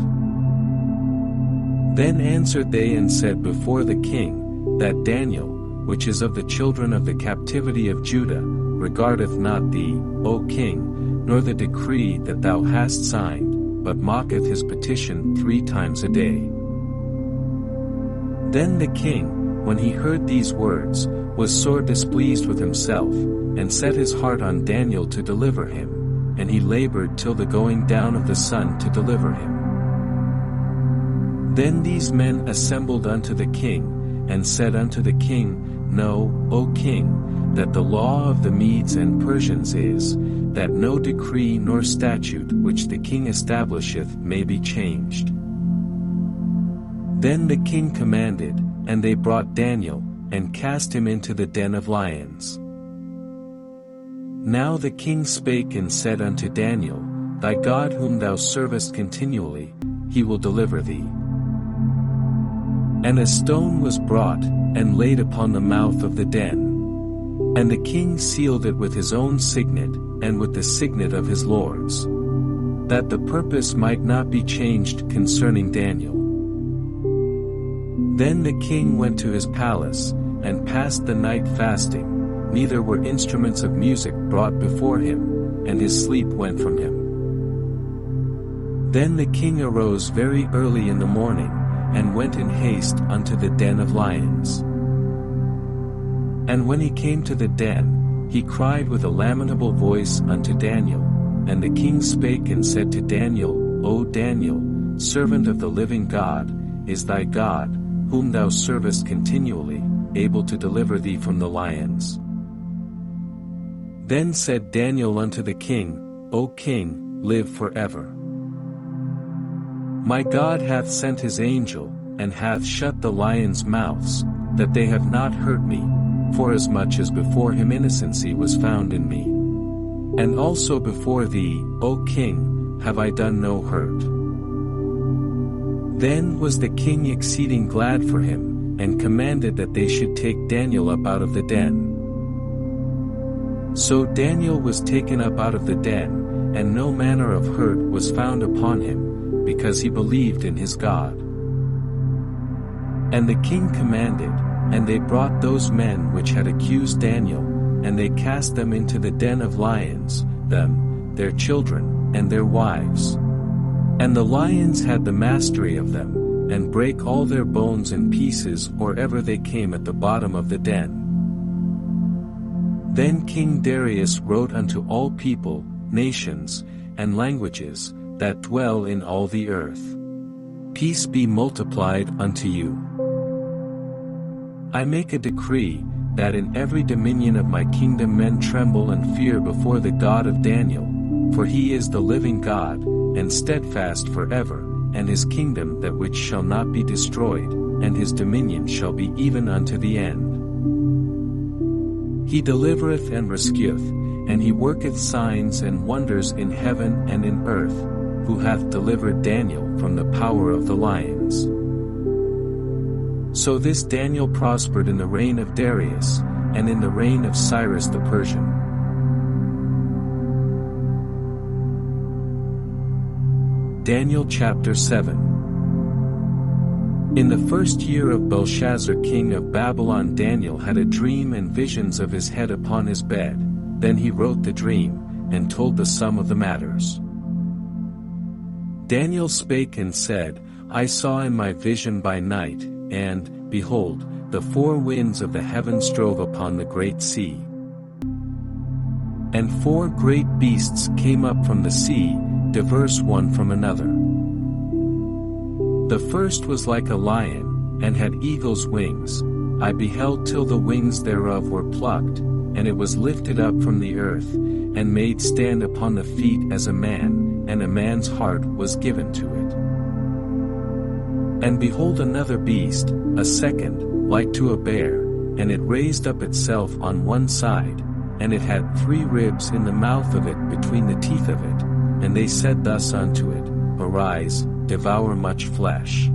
Then answered they and said before the king, that Daniel, which is of the children of the captivity of Judah, regardeth not thee, O king, nor the decree that thou hast signed, but mocketh his petition 3 times a day. Then the king, when he heard these words, was sore displeased with himself, and set his heart on Daniel to deliver him, and he labored till the going down of the sun to deliver him. Then these men assembled unto the king, and said unto the king, Know, O king, that the law of the Medes and Persians is, that no decree nor statute which the king establisheth may be changed. Then the king commanded, and they brought Daniel, and cast him into the den of lions. Now the king spake and said unto Daniel, Thy God whom thou servest continually, he will deliver thee. And a stone was brought, and laid upon the mouth of the den. And the king sealed it with his own signet, and with the signet of his lords, that the purpose might not be changed concerning Daniel. Then the king went to his palace, and passed the night fasting, neither were instruments of music brought before him, and his sleep went from him. Then the king arose very early in the morning, and went in haste unto the den of lions. And when he came to the den, he cried with a lamentable voice unto Daniel, and the king spake and said to Daniel, O Daniel, servant of the living God, is thy God, whom thou servest continually, able to deliver thee from the lions? Then said Daniel unto the king, O king, live forever. My God hath sent his angel, and hath shut the lions' mouths, that they have not hurt me, forasmuch as before him innocency was found in me. And also before thee, O king, have I done no hurt. Then was the king exceeding glad for him, and commanded that they should take Daniel up out of the den. So Daniel was taken up out of the den, and no manner of hurt was found upon him, because he believed in his God. And the king commanded, and they brought those men which had accused Daniel, and they cast them into the den of lions, them, their children, and their wives. And the lions had the mastery of them, and brake all their bones in pieces or ever they came at the bottom of the den. Then King Darius wrote unto all people, nations, and languages, that dwell in all the earth. Peace be multiplied unto you. I make a decree, that in every dominion of my kingdom men tremble and fear before the God of Daniel, for he is the living God, and steadfast forever, and his kingdom that which shall not be destroyed, and his dominion shall be even unto the end. He delivereth and rescueth, and he worketh signs and wonders in heaven and in earth, who hath delivered Daniel from the power of the lions. So this Daniel prospered in the reign of Darius, and in the reign of Cyrus the Persian. Daniel chapter 7. In the first year of Belshazzar king of Babylon, Daniel had a dream and visions of his head upon his bed. Then he wrote the dream, and told the sum of the matters. Daniel spake and said, I saw in my vision by night, and, behold, the four winds of the heaven strove upon the great sea. And four great beasts came up from the sea, diverse one from another. The first was like a lion, and had eagle's wings. I beheld till the wings thereof were plucked, and it was lifted up from the earth, and made stand upon the feet as a man, and a man's heart was given to it. And behold another beast, a second, like to a bear, and it raised up itself on one side, and it had 3 ribs in the mouth of it between the teeth of it, and they said thus unto it, Arise, devour much flesh.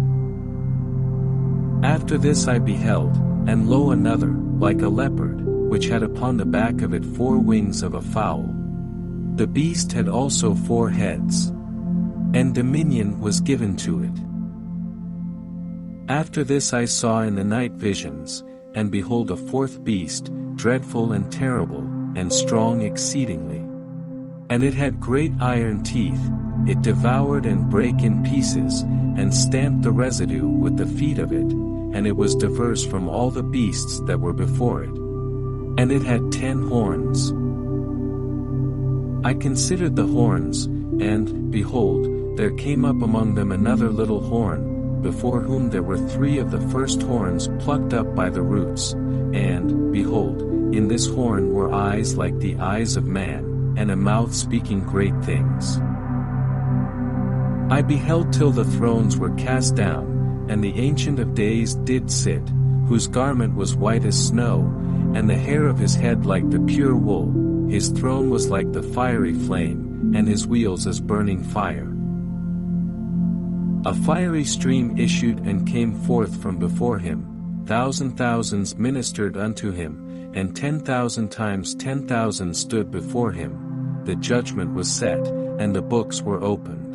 After this I beheld, and lo another, like a leopard, which had upon the back of it 4 wings of a fowl. The beast had also 4 heads. And dominion was given to it. After this I saw in the night visions, and behold a 4th beast, dreadful and terrible, and strong exceedingly. And it had great iron teeth, it devoured and brake in pieces, and stamped the residue with the feet of it, and it was diverse from all the beasts that were before it. And it had 10 horns. I considered the horns, and, behold, there came up among them another little horn, before whom there were 3 of the first horns plucked up by the roots, and, behold, in this horn were eyes like the eyes of man, and a mouth speaking great things. I beheld till the thrones were cast down, and the Ancient of Days did sit, whose garment was white as snow, and the hair of his head like the pure wool, his throne was like the fiery flame, and his wheels as burning fire. A fiery stream issued and came forth from before him, thousands ministered unto him, and 10,000 times 10,000 stood before him. The judgment was set, and the books were opened.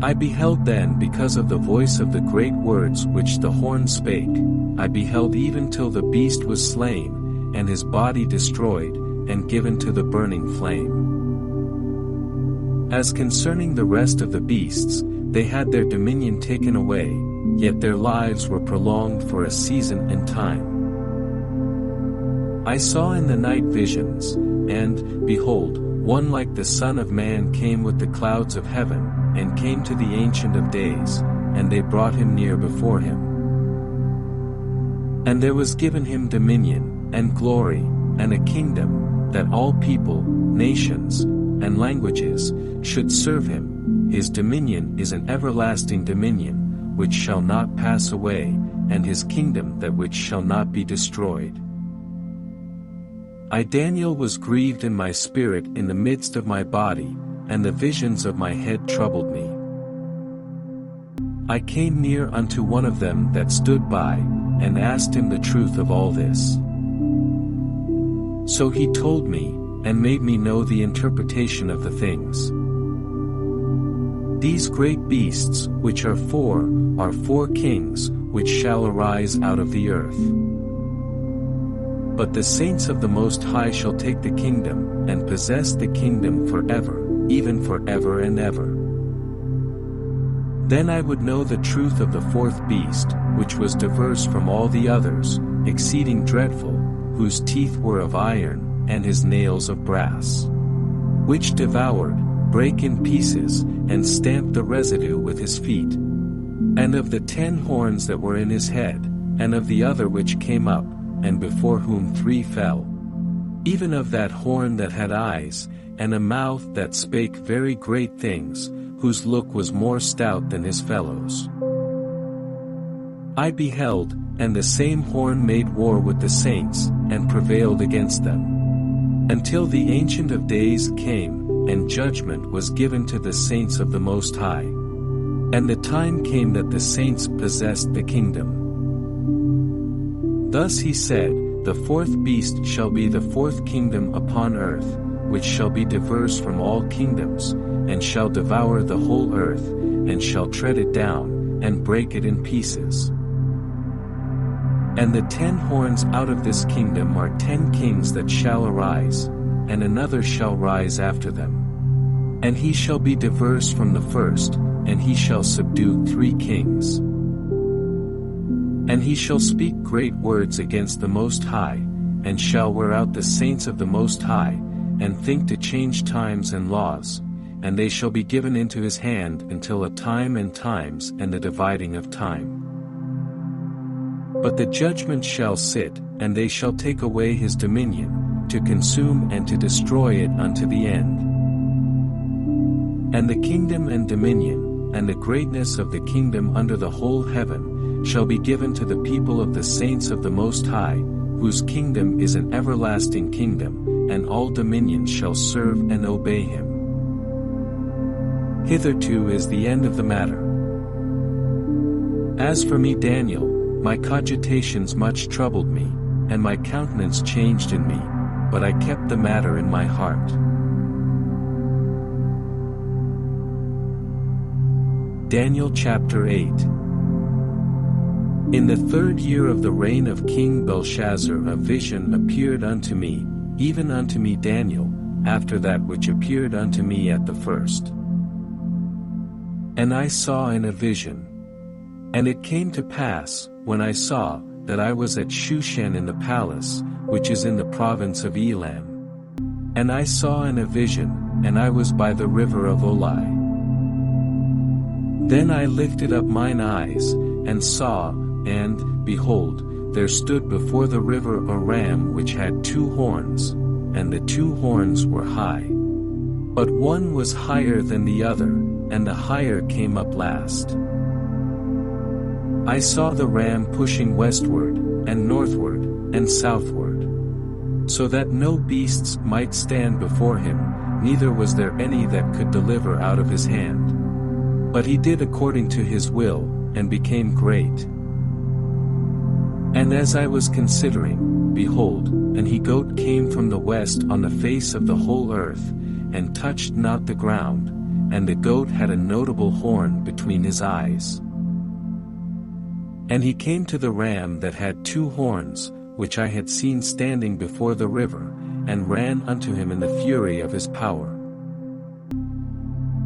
I beheld then because of the voice of the great words which the horn spake, I beheld even till the beast was slain, and his body destroyed, and given to the burning flame. As concerning the rest of the beasts, they had their dominion taken away, yet their lives were prolonged for a season and time. I saw in the night visions, and, behold, one like the Son of Man came with the clouds of heaven, and came to the Ancient of Days, and they brought him near before him. And there was given him dominion, and glory, and a kingdom, that all people, nations, and languages, should serve him. His dominion is an everlasting dominion, which shall not pass away, and his kingdom that which shall not be destroyed. I Daniel was grieved in my spirit in the midst of my body, and the visions of my head troubled me. I came near unto one of them that stood by, and asked him the truth of all this. So he told me, and made me know the interpretation of the things. These great beasts, which are four kings, which shall arise out of the earth. But the saints of the Most High shall take the kingdom, and possess the kingdom forever, even forever and ever. Then I would know the truth of the fourth beast, which was diverse from all the others, exceeding dreadful, whose teeth were of iron, and his nails of brass. Which devoured, brake in pieces, and stamped the residue with his feet. And of the 10 horns that were in his head, and of the other which came up, and before whom 3 fell. Even of that horn that had eyes, and a mouth that spake very great things, whose look was more stout than his fellows. I beheld, and the same horn made war with the saints, and prevailed against them. Until the Ancient of Days came, and judgment was given to the saints of the Most High. And the time came that the saints possessed the kingdom. Thus he said, the fourth beast shall be the fourth kingdom upon earth, which shall be diverse from all kingdoms, and shall devour the whole earth, and shall tread it down, and break it in pieces. And the 10 horns out of this kingdom are 10 kings that shall arise, and another shall rise after them. And he shall be diverse from the first, and he shall subdue 3 kings. And he shall speak great words against the Most High, and shall wear out the saints of the Most High, and think to change times and laws, and they shall be given into his hand until a time and times and the dividing of time. But the judgment shall sit, and they shall take away his dominion, to consume and to destroy it unto the end. And the kingdom and dominion, and the greatness of the kingdom under the whole heaven, shall be given to the people of the saints of the Most High, whose kingdom is an everlasting kingdom, and all dominions shall serve and obey him. Hitherto is the end of the matter. As for me Daniel, my cogitations much troubled me, and my countenance changed in me, but I kept the matter in my heart. Daniel chapter 8. In the 3rd year of the reign of King Belshazzar a vision appeared unto me, even unto me Daniel, after that which appeared unto me at the first. And I saw in a vision. And it came to pass, when I saw, that I was at Shushan in the palace, which is in the province of Elam. And I saw in a vision, and I was by the river of Olai. Then I lifted up mine eyes, and saw, and, behold, there stood before the river a ram which had 2 horns, and the 2 horns were high. But one was higher than the other, and the higher came up last. I saw the ram pushing westward, and northward, and southward, so that no beasts might stand before him, neither was there any that could deliver out of his hand. But he did according to his will, and became great. And as I was considering, behold, an he-goat came from the west on the face of the whole earth, and touched not the ground, and the goat had a notable horn between his eyes. And he came to the ram that had 2 horns, which I had seen standing before the river, and ran unto him in the fury of his power.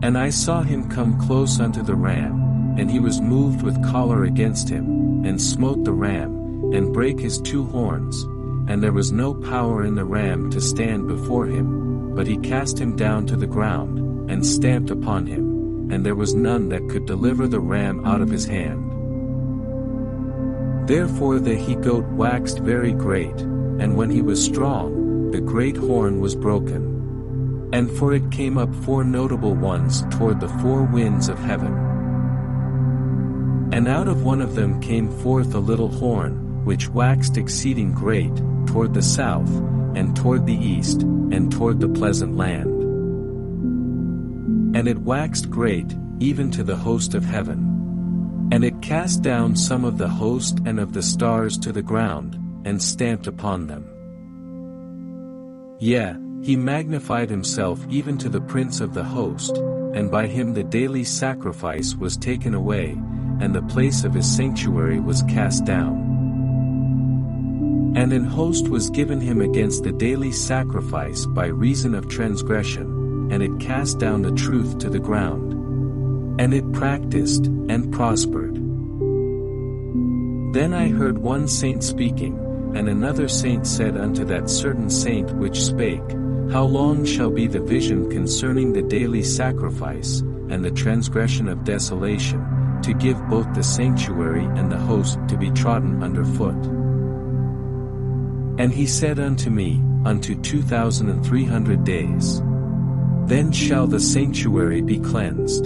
And I saw him come close unto the ram, and he was moved with choler against him, and smote the ram, and brake his 2 horns, and there was no power in the ram to stand before him, but he cast him down to the ground, and stamped upon him, and there was none that could deliver the ram out of his hand. Therefore the he-goat waxed very great, and when he was strong, the great horn was broken. And for it came up 4 notable ones toward the 4 winds of heaven. And out of one of them came forth a little horn, which waxed exceeding great, toward the south, and toward the east, and toward the pleasant land. And it waxed great, even to the host of heaven. And it cast down some of the host and of the stars to the ground, and stamped upon them. Yea, he magnified himself even to the prince of the host, and by him the daily sacrifice was taken away, and the place of his sanctuary was cast down. And an host was given him against the daily sacrifice by reason of transgression, and it cast down the truth to the ground. And it practiced, and prospered. Then I heard one saint speaking, and another saint said unto that certain saint which spake, How long shall be the vision concerning the daily sacrifice, and the transgression of desolation, to give both the sanctuary and the host to be trodden under foot? And he said unto me, Unto 2,300 days. Then shall the sanctuary be cleansed.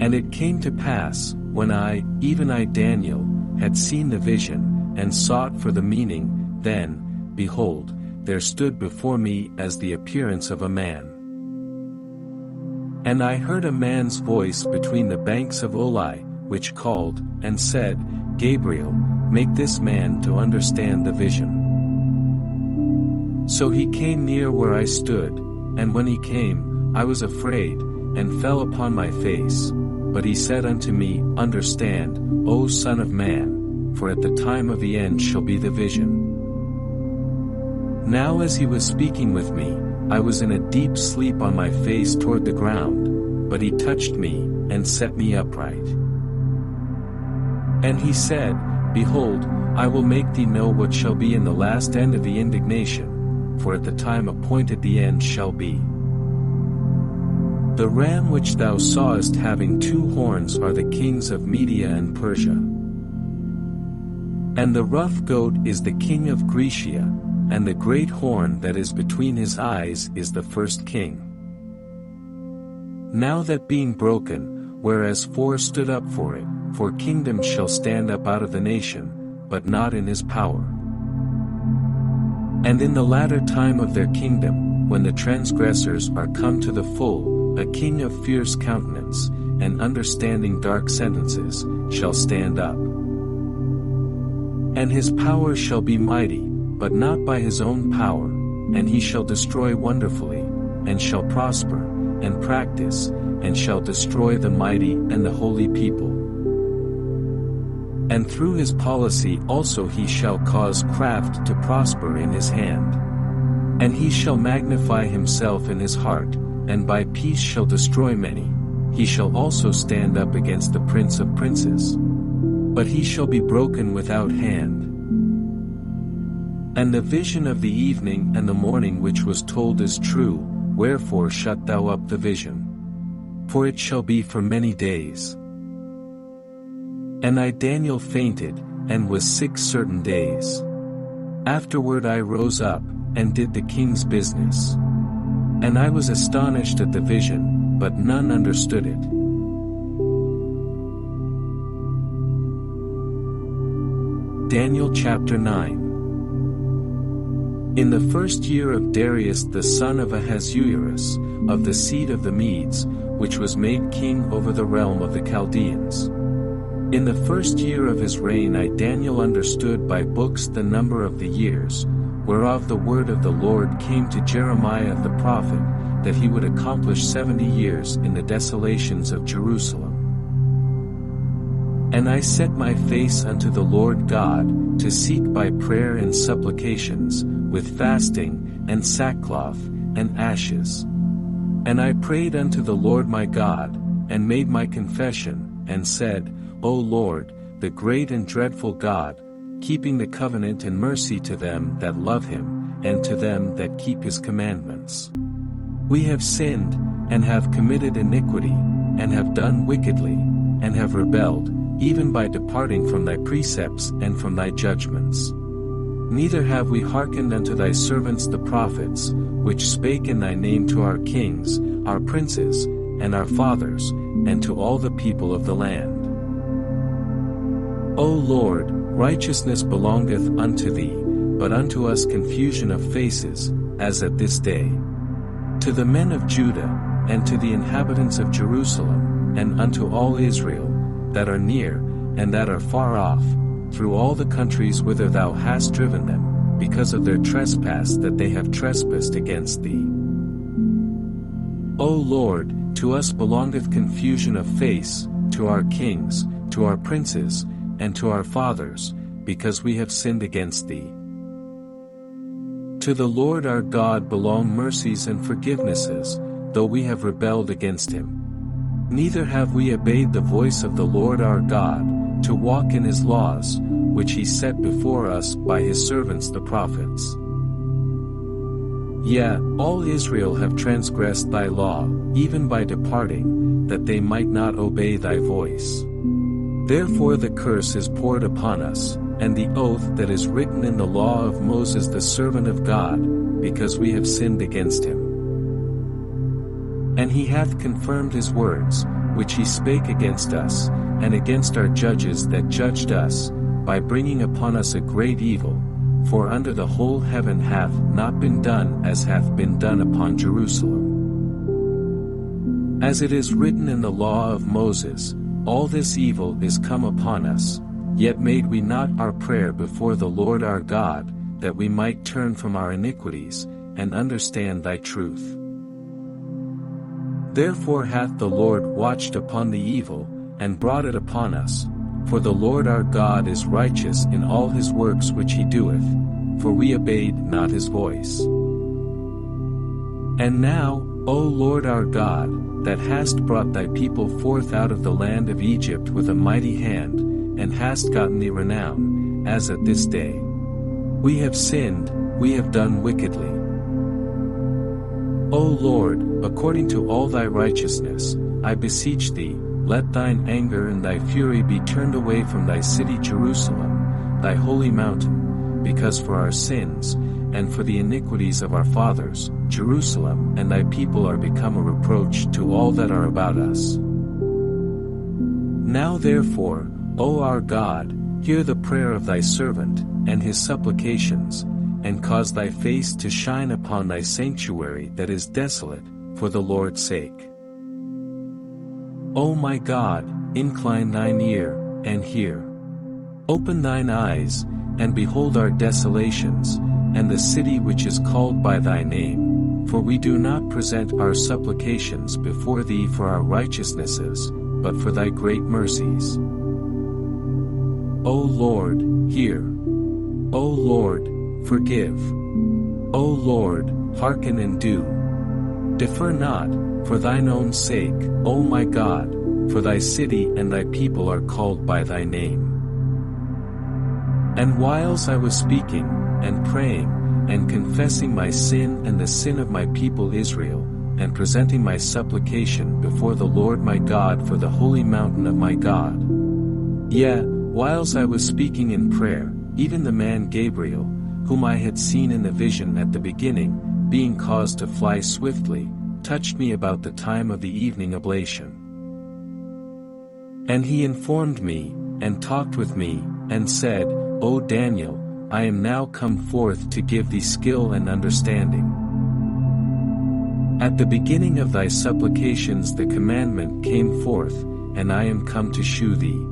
And it came to pass, when I, even I Daniel, had seen the vision, and sought for the meaning, then, behold, there stood before me as the appearance of a man. And I heard a man's voice between the banks of Oli, which called, and said, Gabriel, make this man to understand the vision. So he came near where I stood, and when he came, I was afraid, and fell upon my face. But he said unto me, Understand, O Son of Man, for at the time of the end shall be the vision. Now as he was speaking with me, I was in a deep sleep on my face toward the ground, but he touched me, and set me upright. And he said, Behold, I will make thee know what shall be in the last end of the indignation, for at the time appointed the end shall be. The ram which thou sawest having 2 horns are the kings of Media and Persia. And the rough goat is the king of Grecia, and the great horn that is between his eyes is the first king. Now that being broken, whereas 4 stood up for it, for kingdom shall stand up out of the nation, but not in his power. And in the latter time of their kingdom, when the transgressors are come to the full, a king of fierce countenance, and understanding dark sentences, shall stand up. And his power shall be mighty, but not by his own power, and he shall destroy wonderfully, and shall prosper, and practice, and shall destroy the mighty and the holy people. And through his policy also he shall cause craft to prosper in his hand. And he shall magnify himself in his heart, and by peace shall destroy many. He shall also stand up against the prince of princes. But he shall be broken without hand. And the vision of the evening and the morning which was told is true, wherefore shut thou up the vision. For it shall be for many days. And I Daniel fainted, and was sick certain days. Afterward I rose up, and did the king's business. And I was astonished at the vision, but none understood it. Daniel chapter 9. In the first year of Darius the son of Ahasuerus, of the seed of the Medes, which was made king over the realm of the Chaldeans. In the first year of his reign I Daniel understood by books the number of the years, whereof the word of the Lord came to Jeremiah the prophet, that he would accomplish 70 years in the desolations of Jerusalem. And I set my face unto the Lord God, to seek by prayer and supplications, with fasting, and sackcloth, and ashes. And I prayed unto the Lord my God, and made my confession, and said, O Lord, the great and dreadful God, keeping the covenant and mercy to them that love him, and to them that keep his commandments. We have sinned, and have committed iniquity, and have done wickedly, and have rebelled, even by departing from thy precepts and from thy judgments. Neither have we hearkened unto thy servants the prophets, which spake in thy name to our kings, our princes, and our fathers, and to all the people of the land. O Lord, righteousness belongeth unto thee, but unto us confusion of faces, as at this day. To the men of Judah, and to the inhabitants of Jerusalem, and unto all Israel, that are near, and that are far off, through all the countries whither thou hast driven them, because of their trespass that they have trespassed against thee. O Lord, to us belongeth confusion of face, to our kings, to our princes, and to our fathers, because we have sinned against thee. To the Lord our God belong mercies and forgivenesses, though we have rebelled against him. Neither have we obeyed the voice of the Lord our God, to walk in his laws, which he set before us by his servants the prophets. Yet, all Israel have transgressed thy law, even by departing, that they might not obey thy voice. Therefore the curse is poured upon us, and the oath that is written in the law of Moses the servant of God, because we have sinned against him. And he hath confirmed his words, which he spake against us, and against our judges that judged us, by bringing upon us a great evil, for under the whole heaven hath not been done as hath been done upon Jerusalem. As it is written in the law of Moses, all this evil is come upon us, yet made we not our prayer before the Lord our God, that we might turn from our iniquities, and understand thy truth. Therefore hath the Lord watched upon the evil, and brought it upon us, for the Lord our God is righteous in all his works which he doeth, for we obeyed not his voice. And now, O Lord our God, that hast brought thy people forth out of the land of Egypt with a mighty hand, and hast gotten thee renown, as at this day. We have sinned, we have done wickedly. O Lord, according to all thy righteousness, I beseech thee, let thine anger and thy fury be turned away from thy city Jerusalem, thy holy mountain, because for our sins, and for the iniquities of our fathers, Jerusalem and thy people are become a reproach to all that are about us. Now therefore, O our God, hear the prayer of thy servant, and his supplications, and cause thy face to shine upon thy sanctuary that is desolate, for the Lord's sake. O my God, incline thine ear, and hear. Open thine eyes, and behold our desolations, and the city which is called by thy name, for we do not present our supplications before thee for our righteousnesses, but for thy great mercies. O Lord, hear. O Lord, forgive. O Lord, hearken and do. Defer not, for thine own sake, O my God, for thy city and thy people are called by thy name. And whiles I was speaking, and praying, and confessing my sin and the sin of my people Israel, and presenting my supplication before the Lord my God for the holy mountain of my God. Yea, whiles I was speaking in prayer, even the man Gabriel, whom I had seen in the vision at the beginning, being caused to fly swiftly, touched me about the time of the evening oblation. And he informed me, and talked with me, and said, O Daniel, I am now come forth to give thee skill and understanding. At the beginning of thy supplications the commandment came forth, and I am come to shew thee.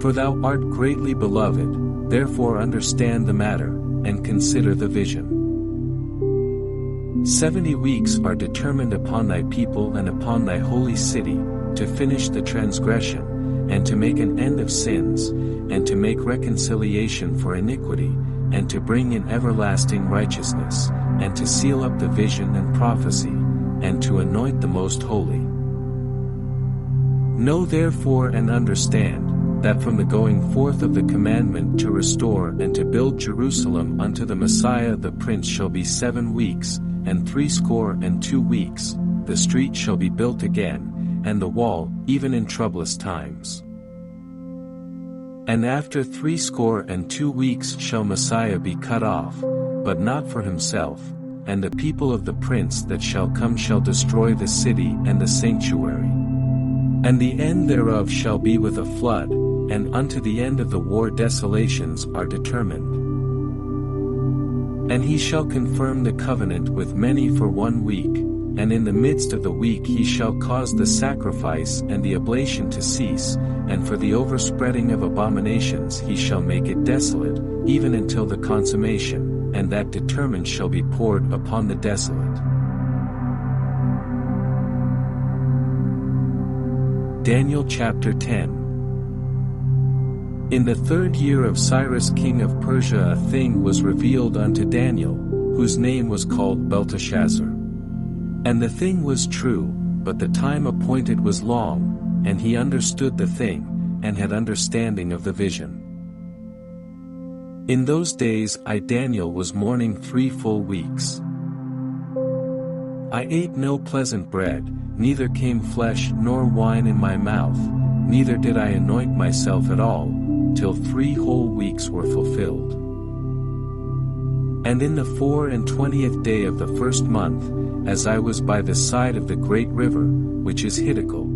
For thou art greatly beloved, therefore understand the matter, and consider the vision. 70 weeks are determined upon thy people and upon thy holy city, to finish the transgression, and to make an end of sins, and to make reconciliation for iniquity, and to bring in everlasting righteousness, and to seal up the vision and prophecy, and to anoint the most holy. Know therefore and understand, that from the going forth of the commandment to restore and to build Jerusalem unto the Messiah the Prince shall be 7 weeks, and 62 weeks, the street shall be built again, and the wall, even in troublous times. And after 62 weeks shall Messiah be cut off, but not for himself, and the people of the prince that shall come shall destroy the city and the sanctuary. And the end thereof shall be with a flood, and unto the end of the war desolations are determined. And he shall confirm the covenant with many for 1 week, and in the midst of the week he shall cause the sacrifice and the oblation to cease, and for the overspreading of abominations he shall make it desolate, even until the consummation, and that determined shall be poured upon the desolate. Daniel chapter 10. In the 3rd year of Cyrus king of Persia a thing was revealed unto Daniel, whose name was called Belteshazzar. And the thing was true, but the time appointed was long, and he understood the thing, and had understanding of the vision. In those days I Daniel was mourning 3 full weeks. I ate no pleasant bread, neither came flesh nor wine in my mouth, neither did I anoint myself at all, till 3 whole weeks were fulfilled. And in the 24th day of the 1st month, as I was by the side of the great river, which is Hiddekel,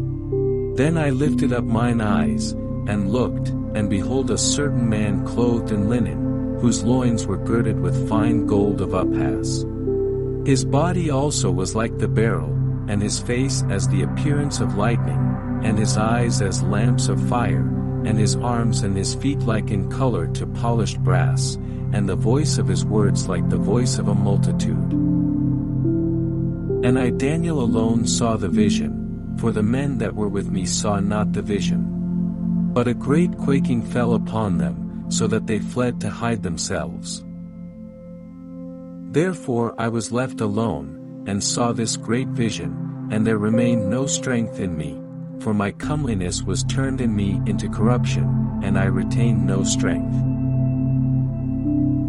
then I lifted up mine eyes, and looked, and behold a certain man clothed in linen, whose loins were girded with fine gold of Uphaz. His body also was like the beryl, and his face as the appearance of lightning, and his eyes as lamps of fire, and his arms and his feet like in color to polished brass, and the voice of his words like the voice of a multitude. And I Daniel alone saw the vision, for the men that were with me saw not the vision. But a great quaking fell upon them, so that they fled to hide themselves. Therefore I was left alone, and saw this great vision, and there remained no strength in me, for my comeliness was turned in me into corruption, and I retained no strength.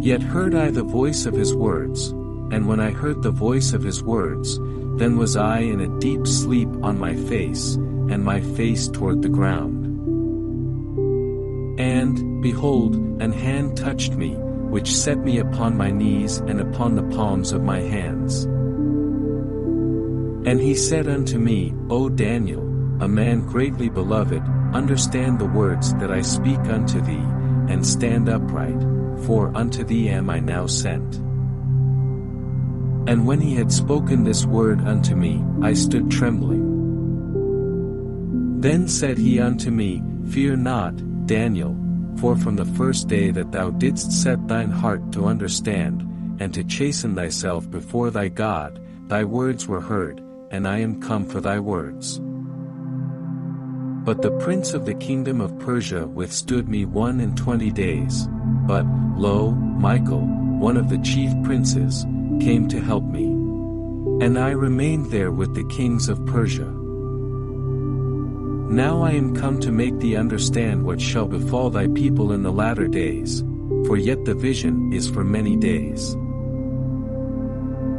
Yet heard I the voice of his words, and when I heard the voice of his words, then was I in a deep sleep on my face, and my face toward the ground. And, behold, an hand touched me, which set me upon my knees and upon the palms of my hands. And he said unto me, O Daniel, a man greatly beloved, understand the words that I speak unto thee, and stand upright, for unto thee am I now sent. And when he had spoken this word unto me, I stood trembling. Then said he unto me, Fear not, Daniel, for from the first day that thou didst set thine heart to understand, and to chasten thyself before thy God, thy words were heard, and I am come for thy words. But the prince of the kingdom of Persia withstood me 21 days, but, lo, Michael, one of the chief princes, came to help me. And I remained there with the kings of Persia. Now I am come to make thee understand what shall befall thy people in the latter days, for yet the vision is for many days.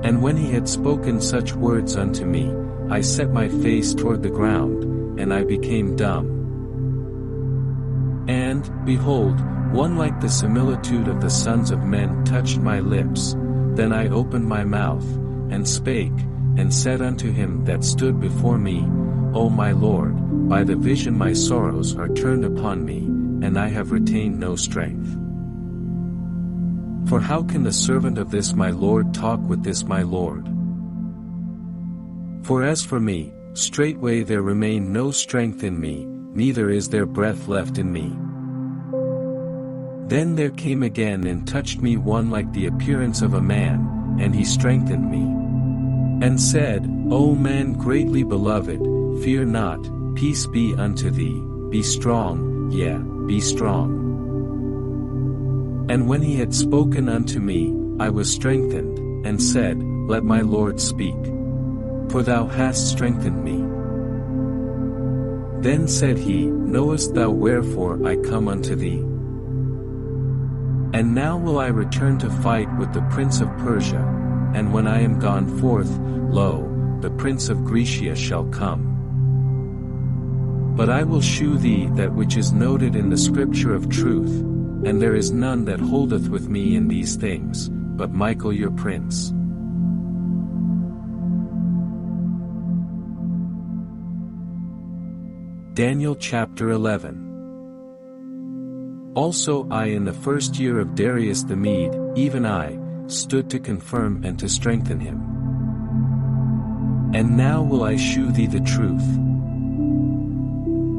And when he had spoken such words unto me, I set my face toward the ground, and I became dumb. And, behold, one like the similitude of the sons of men touched my lips. Then I opened my mouth, and spake, and said unto him that stood before me, O my Lord, by the vision my sorrows are turned upon me, and I have retained no strength. For how can the servant of this my Lord talk with this my Lord? For as for me, straightway there remained no strength in me, neither is there breath left in me. Then there came again and touched me one like the appearance of a man, and he strengthened me. And said, O man greatly beloved, fear not, peace be unto thee, be strong, yea, be strong. And when he had spoken unto me, I was strengthened, and said, Let my Lord speak. For thou hast strengthened me. Then said he, Knowest thou wherefore I come unto thee? And now will I return to fight with the prince of Persia, and when I am gone forth, lo, the prince of Grecia shall come. But I will shew thee that which is noted in the scripture of truth, and there is none that holdeth with me in these things, but Michael your prince. Daniel chapter 11. Also I in the first year of Darius the Mede, even I, stood to confirm and to strengthen him. And now will I shew thee the truth.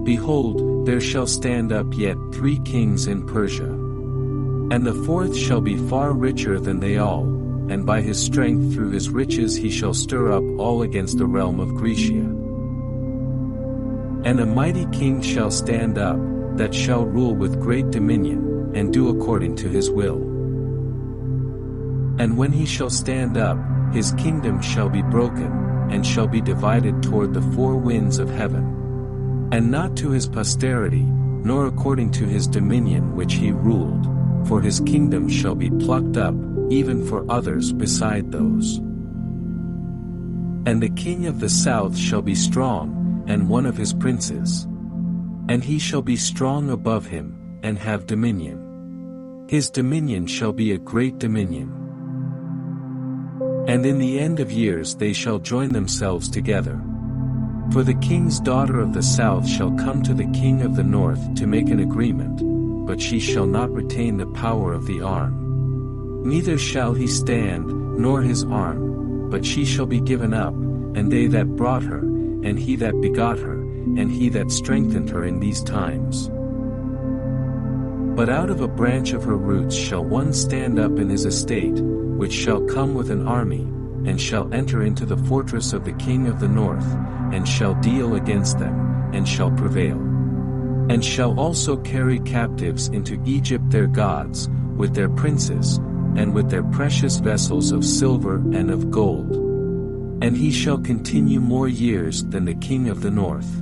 Behold, there shall stand up yet 3 kings in Persia. And the 4th shall be far richer than they all, and by his strength through his riches he shall stir up all against the realm of Grecia. And a mighty king shall stand up, that shall rule with great dominion, and do according to his will. And when he shall stand up, his kingdom shall be broken, and shall be divided toward the 4 winds of heaven. And not to his posterity, nor according to his dominion which he ruled, for his kingdom shall be plucked up, even for others beside those. And the king of the south shall be strong, and one of his princes. And he shall be strong above him, and have dominion. His dominion shall be a great dominion. And in the end of years they shall join themselves together. For the king's daughter of the south shall come to the king of the north to make an agreement, but she shall not retain the power of the arm. Neither shall he stand, nor his arm, but she shall be given up, and they that brought her, and he that begot her, and he that strengthened her in these times. But out of a branch of her roots shall one stand up in his estate, which shall come with an army, and shall enter into the fortress of the king of the north, and shall deal against them, and shall prevail. And shall also carry captives into Egypt their gods, with their princes, and with their precious vessels of silver and of gold. And he shall continue more years than the king of the north.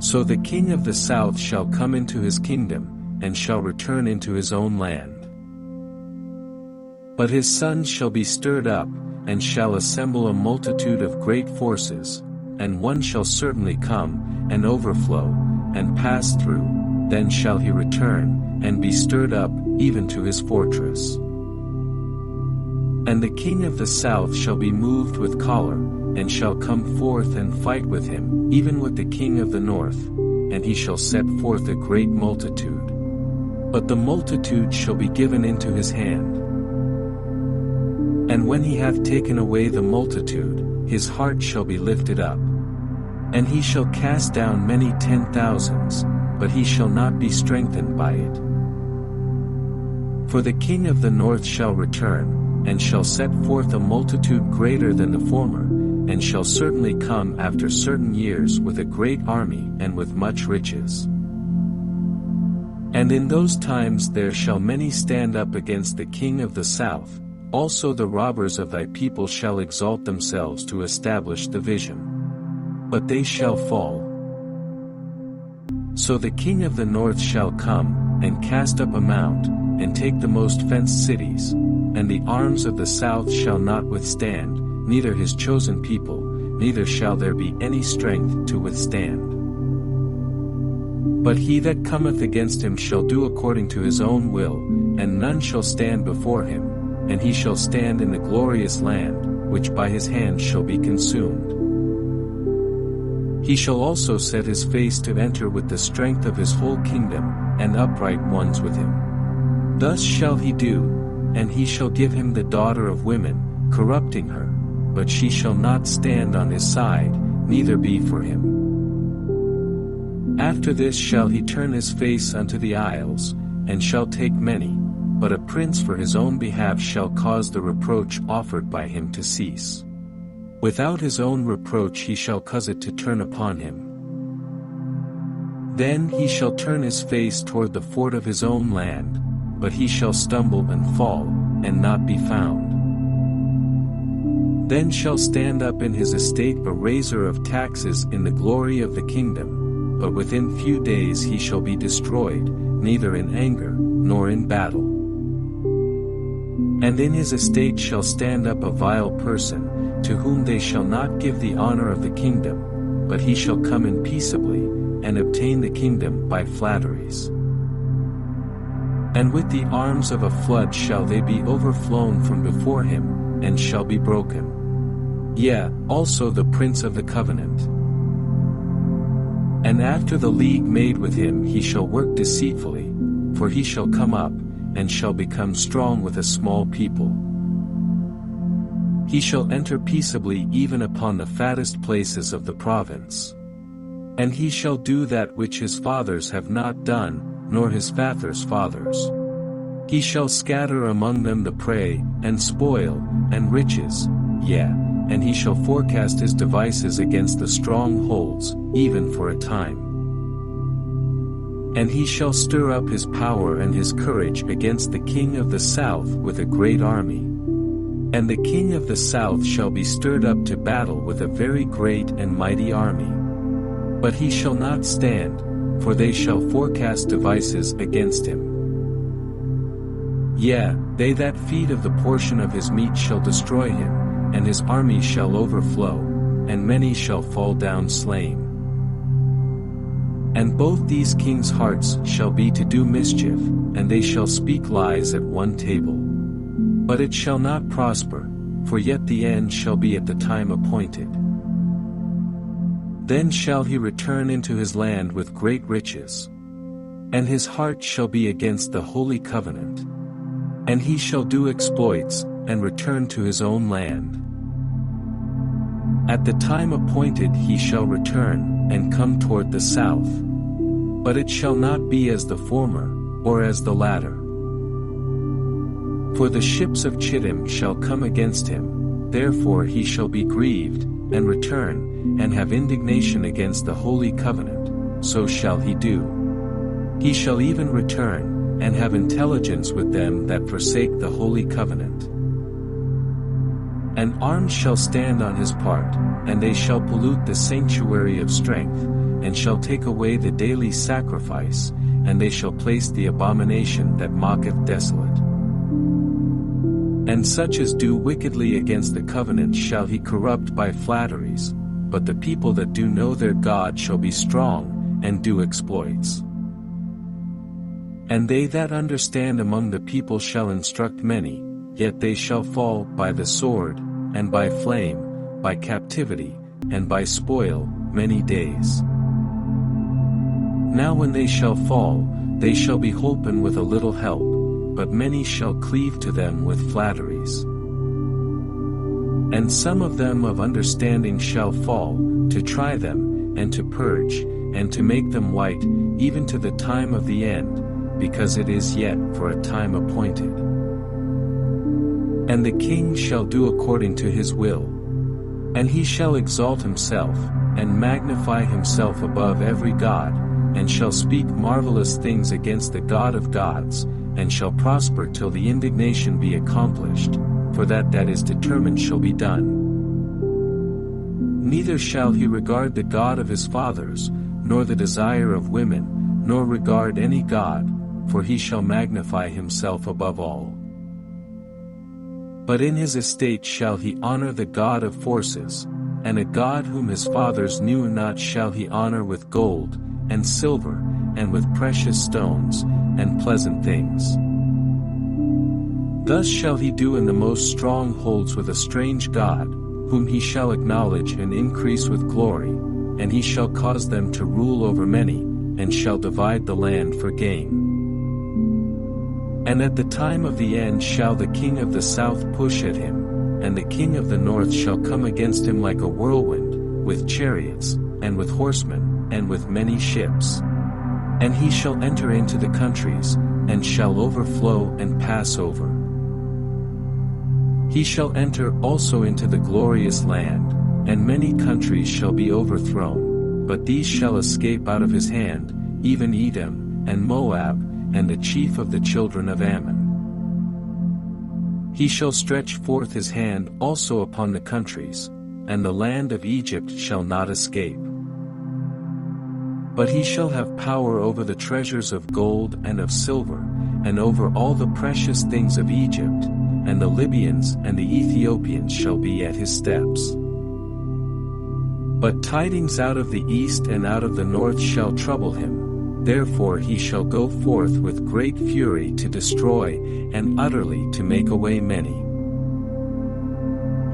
So the king of the south shall come into his kingdom, and shall return into his own land. But his sons shall be stirred up, and shall assemble a multitude of great forces, and one shall certainly come, and overflow, and pass through, then shall he return, and be stirred up, even to his fortress. And the king of the south shall be moved with choler, and shall come forth and fight with him, even with the king of the north, and he shall set forth a great multitude. But the multitude shall be given into his hand. And when he hath taken away the multitude, his heart shall be lifted up. And he shall cast down many 10,000s, but he shall not be strengthened by it. For the king of the north shall return, and shall set forth a multitude greater than the former, and shall certainly come after certain years with a great army and with much riches. And in those times there shall many stand up against the king of the south, also the robbers of thy people shall exalt themselves to establish the vision. But they shall fall. So the king of the north shall come, and cast up a mount, and take the most fenced cities, and the arms of the south shall not withstand, neither his chosen people, neither shall there be any strength to withstand. But he that cometh against him shall do according to his own will, and none shall stand before him, and he shall stand in the glorious land, which by his hand shall be consumed. He shall also set his face to enter with the strength of his whole kingdom, and upright ones with him. Thus shall he do, and he shall give him the daughter of women, corrupting her, but she shall not stand on his side, neither be for him. After this shall he turn his face unto the isles, and shall take many, but a prince for his own behalf shall cause the reproach offered by him to cease. Without his own reproach he shall cause it to turn upon him. Then he shall turn his face toward the fort of his own land, but he shall stumble and fall, and not be found. Then shall stand up in his estate a raiser of taxes in the glory of the kingdom, but within few days he shall be destroyed, neither in anger, nor in battle. And in his estate shall stand up a vile person, to whom they shall not give the honor of the kingdom, but he shall come in peaceably, and obtain the kingdom by flatteries. And with the arms of a flood shall they be overflown from before him, and shall be broken. Yea, also the prince of the covenant. And after the league made with him he shall work deceitfully, for he shall come up, and shall become strong with a small people. He shall enter peaceably even upon the fattest places of the province. And he shall do that which his fathers have not done, nor his fathers' fathers. He shall scatter among them the prey, and spoil, and riches, yea, and he shall forecast his devices against the strongholds, even for a time. And he shall stir up his power and his courage against the king of the south with a great army. And the king of the south shall be stirred up to battle with a very great and mighty army. But he shall not stand, for they shall forecast devices against him. Yea, they that feed of the portion of his meat shall destroy him, and his army shall overflow, and many shall fall down slain. And both these kings' hearts shall be to do mischief, and they shall speak lies at one table. But it shall not prosper, for yet the end shall be at the time appointed. Then shall he return into his land with great riches. And his heart shall be against the holy covenant. And he shall do exploits, and return to his own land. At the time appointed he shall return, and come toward the south. But it shall not be as the former, or as the latter. For the ships of Chittim shall come against him, therefore he shall be grieved, and return, and have indignation against the holy covenant, so shall he do. He shall even return, and have intelligence with them that forsake the holy covenant. And arms shall stand on his part, and they shall pollute the sanctuary of strength, and shall take away the daily sacrifice, and they shall place the abomination that mocketh desolate. And such as do wickedly against the covenant shall he corrupt by flatteries, but the people that do know their God shall be strong, and do exploits. And they that understand among the people shall instruct many, yet they shall fall by the sword, and by flame, by captivity, and by spoil, many days. Now when they shall fall, they shall be holpen with a little help, but many shall cleave to them with flatteries. And some of them of understanding shall fall, to try them, and to purge, and to make them white, even to the time of the end, because it is yet for a time appointed. And the king shall do according to his will. And he shall exalt himself, and magnify himself above every god, and shall speak marvelous things against the God of gods, and shall prosper till the indignation be accomplished, for that is determined shall be done. Neither shall he regard the God of his fathers, nor the desire of women, nor regard any god, for he shall magnify himself above all. But in his estate shall he honor the God of forces, and a God whom his fathers knew not shall he honor with gold, and silver, and with precious stones, and pleasant things. Thus shall he do in the most strongholds with a strange God, whom he shall acknowledge and increase with glory, and he shall cause them to rule over many, and shall divide the land for gain. And at the time of the end shall the king of the south push at him, and the king of the north shall come against him like a whirlwind, with chariots, and with horsemen, and with many ships. And he shall enter into the countries, and shall overflow and pass over. He shall enter also into the glorious land, and many countries shall be overthrown, but these shall escape out of his hand, even Edom, and Moab, and the chief of the children of Ammon. He shall stretch forth his hand also upon the countries, and the land of Egypt shall not escape. But he shall have power over the treasures of gold and of silver, and over all the precious things of Egypt, and the Libyans and the Ethiopians shall be at his steps. But tidings out of the east and out of the north shall trouble him, therefore he shall go forth with great fury to destroy, and utterly to make away many.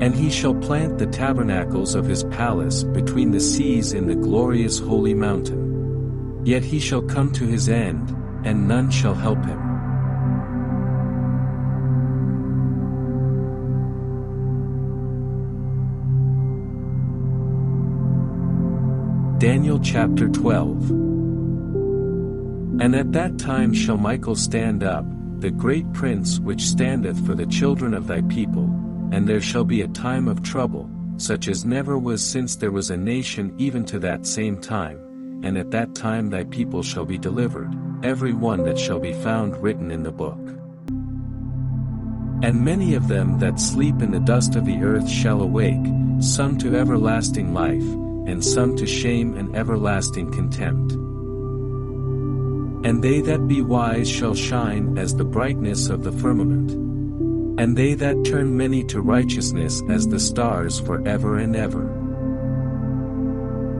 And he shall plant the tabernacles of his palace between the seas in the glorious holy mountain. Yet he shall come to his end, and none shall help him. Daniel chapter 12. And at that time shall Michael stand up, the great prince which standeth for the children of thy people, and there shall be a time of trouble, such as never was since there was a nation even to that same time, and at that time thy people shall be delivered, every one that shall be found written in the book. And many of them that sleep in the dust of the earth shall awake, some to everlasting life, and some to shame and everlasting contempt. And they that be wise shall shine as the brightness of the firmament. And they that turn many to righteousness as the stars forever and ever.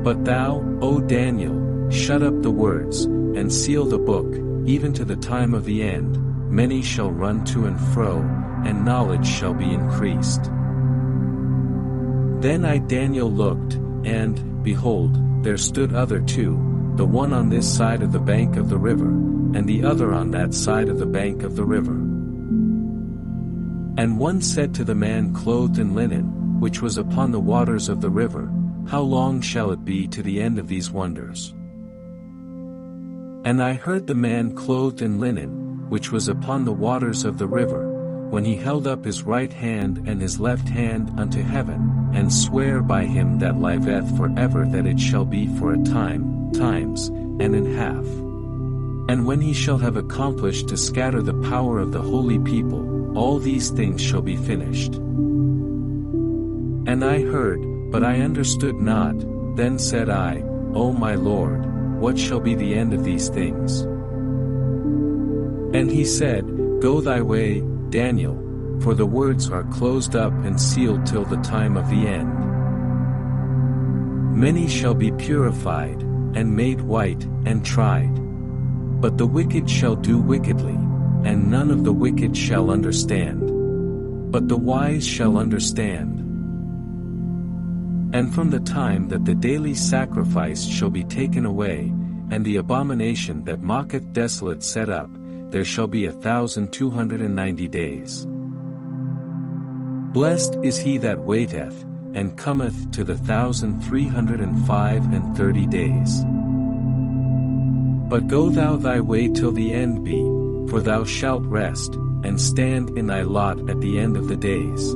But thou, O Daniel, shut up the words, and seal the book, even to the time of the end. Many shall run to and fro, and knowledge shall be increased. Then I Daniel looked, and, behold, there stood other two, the one on this side of the bank of the river, and the other on that side of the bank of the river. And one said to the man clothed in linen, which was upon the waters of the river, How long shall it be to the end of these wonders? And I heard the man clothed in linen, which was upon the waters of the river, when he held up his right hand and his left hand unto heaven, and swear by him that liveth forever that it shall be for a time, times, and an half. And when he shall have accomplished to scatter the power of the holy people, all these things shall be finished. And I heard, but I understood not. Then said I, O my Lord, what shall be the end of these things? And he said, Go thy way, Daniel, for the words are closed up and sealed till the time of the end. Many shall be purified, and made white, and tried. But the wicked shall do wickedly, and none of the wicked shall understand. But the wise shall understand. And from the time that the daily sacrifice shall be taken away, and the abomination that mocketh desolate set up, there shall be 1,290 days. Blessed is he that waiteth, and cometh to the 1,330 days. But go thou thy way till the end be, for thou shalt rest, and stand in thy lot at the end of the days.